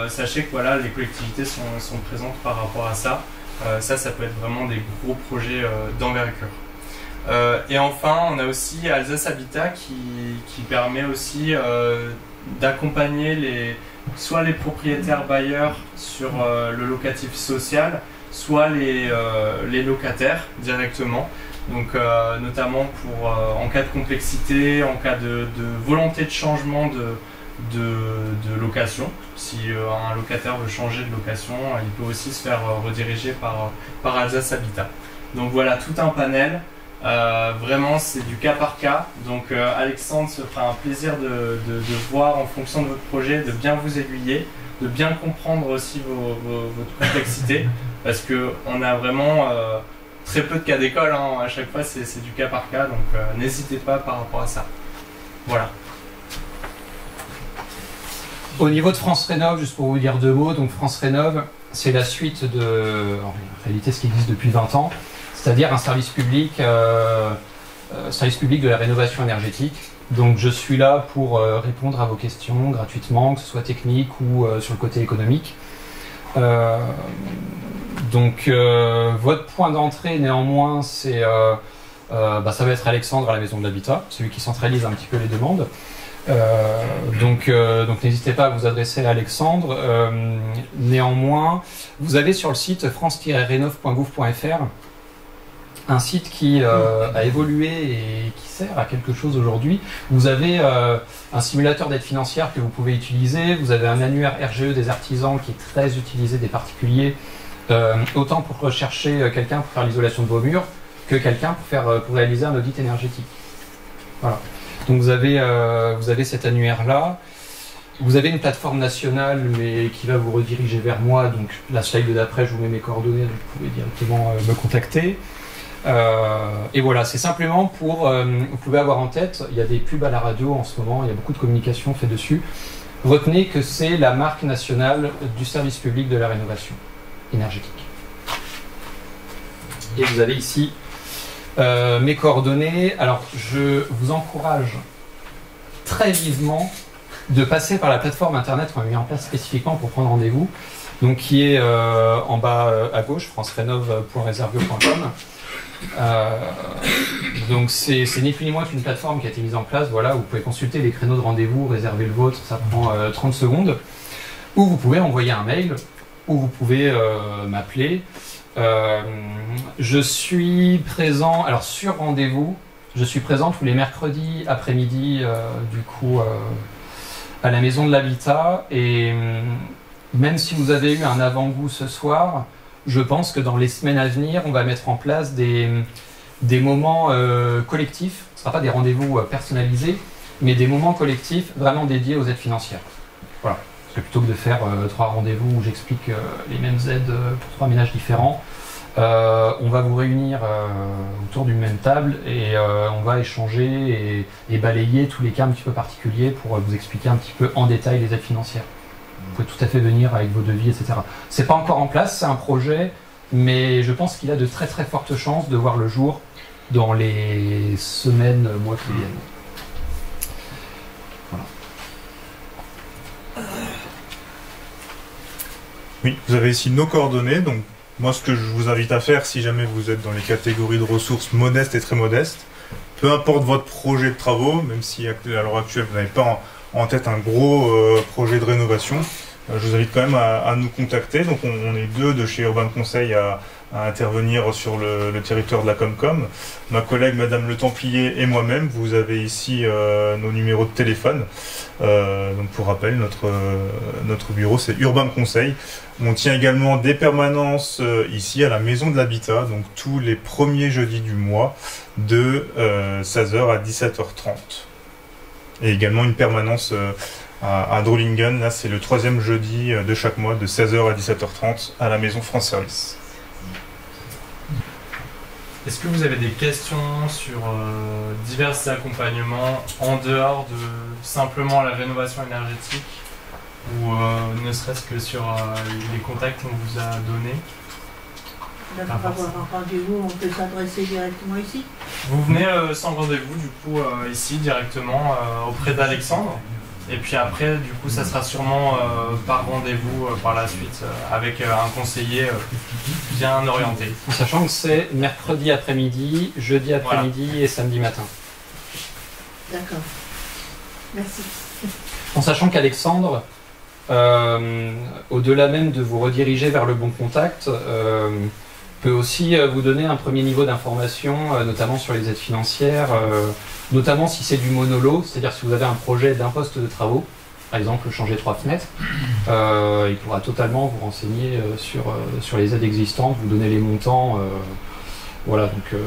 sachez que voilà, les collectivités sont présentes par rapport à ça. Ça peut être vraiment des gros projets d'envergure. Et enfin, on a aussi Alsace Habitat qui permet aussi d'accompagner soit les propriétaires bailleurs sur le locatif social, soit les locataires directement. Donc notamment en cas de complexité, en cas de volonté de changement de location. Si un locataire veut changer de location, il peut aussi se faire rediriger par Alsace Habitat. Donc voilà, tout un panel. Vraiment, c'est du cas par cas. Donc Alexandre se fera un plaisir de voir en fonction de votre projet, de bien vous aiguiller, de bien comprendre aussi votre complexité, parce qu'on a vraiment très peu de cas d'école, hein. À chaque fois c'est du cas par cas, donc n'hésitez pas par rapport à ça. Voilà. Au niveau de France Rénov', juste pour vous dire 2 mots, donc France Rénov', c'est la suite en réalité ce qui existe depuis 20 ans, c'est-à-dire un service public de la rénovation énergétique. Donc je suis là pour répondre à vos questions gratuitement, que ce soit technique ou sur le côté économique. Donc votre point d'entrée néanmoins, c'est ça va être Alexandre à la maison de l'habitat, celui qui centralise un petit peu les demandes. Donc n'hésitez pas à vous adresser à Alexandre. Néanmoins, vous avez sur le site france-rénov.gouv.fr un site qui a évolué et qui sert à quelque chose aujourd'hui. Vous avez un simulateur d'aide financière que vous pouvez utiliser, vous avez un annuaire RGE des artisans qui est très utilisé des particuliers, autant pour rechercher quelqu'un pour faire l'isolation de vos murs que quelqu'un pour réaliser un audit énergétique. Voilà. Donc vous avez cet annuaire-là. Vous avez une plateforme nationale mais qui va vous rediriger vers moi. Donc la slide d'après, je vous mets mes coordonnées, donc vous pouvez directement me contacter. Et voilà, c'est simplement pour... vous pouvez avoir en tête, il y a des pubs à la radio en ce moment, il y a beaucoup de communication fait dessus. Retenez que c'est la marque nationale du service public de la rénovation énergétique. Et vous avez ici mes coordonnées. Alors, je vous encourage très vivement de passer par la plateforme internet qu'on a mis en place spécifiquement pour prendre rendez-vous, donc qui est en bas à gauche, francerenov.reservio.com. Donc c'est ni plus ni moins qu'une plateforme qui a été mise en place. Voilà, vous pouvez consulter les créneaux de rendez-vous, réserver le vôtre, ça prend 30 secondes. Ou vous pouvez envoyer un mail, ou vous pouvez m'appeler. Je suis présent, alors sur rendez-vous, je suis présent tous les mercredis après-midi, du coup, à la Maison de l'Habitat. Et même si vous avez eu un avant-goût ce soir, je pense que dans les semaines à venir, on va mettre en place des moments collectifs. Ce ne sera pas des rendez-vous personnalisés, mais des moments collectifs vraiment dédiés aux aides financières. Voilà. Parce que plutôt que de faire 3 rendez-vous où j'explique les mêmes aides pour 3 ménages différents, on va vous réunir autour d'une même table et on va échanger et balayer tous les cas un petit peu particuliers pour vous expliquer un petit peu en détail les aides financières. Vous pouvez tout à fait venir avec vos devis, etc. C'est pas encore en place, c'est un projet, mais je pense qu'il a de très très fortes chances de voir le jour dans les semaines, mois qui viennent. Voilà. Oui, vous avez ici nos coordonnées. Donc, moi, ce que je vous invite à faire, si jamais vous êtes dans les catégories de ressources modestes et très modestes, peu importe votre projet de travaux, même si à l'heure actuelle vous n'avez pas en tête un gros projet de rénovation, je vous invite quand même à nous contacter. Donc on est 2 de chez Urbain Conseil à intervenir sur le territoire de la Comcom. Ma collègue Madame Le Templier et moi-même. Vous avez ici nos numéros de téléphone. Donc pour rappel, notre bureau c'est Urbain Conseil. On tient également des permanences ici à la Maison de l'Habitat, donc tous les premiers jeudis du mois de 16h à 17h30. Et également une permanence à Drolingen, là c'est le 3e jeudi de chaque mois de 16h à 17h30 à la Maison France Service. Est-ce que vous avez des questions sur divers accompagnements en dehors de simplement la rénovation énergétique ou ne serait-ce que sur les contacts qu'on vous a donnés? Là, pour avoir un rendez-vous, on peut s'adresser directement ici? Vous venez sans rendez-vous, du coup, ici, directement auprès d'Alexandre. Et puis après, du coup, ça sera sûrement par rendez-vous par la suite, avec un conseiller bien orienté. En sachant que c'est mercredi après-midi, jeudi après-midi et samedi matin. D'accord. Merci. En sachant qu'Alexandre, au-delà même de vous rediriger vers le bon contact, peut aussi vous donner un premier niveau d'information, notamment sur les aides financières, notamment si c'est du monolo, c'est-à-dire si vous avez un projet d'un poste de travaux, par exemple changer 3 fenêtres, il pourra totalement vous renseigner sur les aides existantes, vous donner les montants. Voilà, donc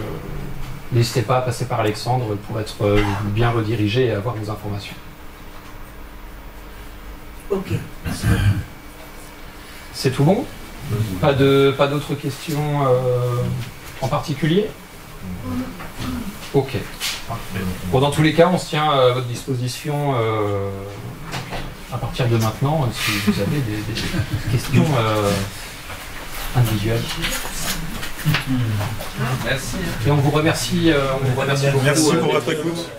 n'hésitez pas à passer par Alexandre pour être bien redirigé et avoir vos informations. Ok. C'est tout bon? Pas d'autres questions en particulier? Ok. Bon, dans tous les cas, on se tient à votre disposition à partir de maintenant, si vous avez des questions individuelles. Merci. Et on vous remercie beaucoup. Merci pour votre écoute.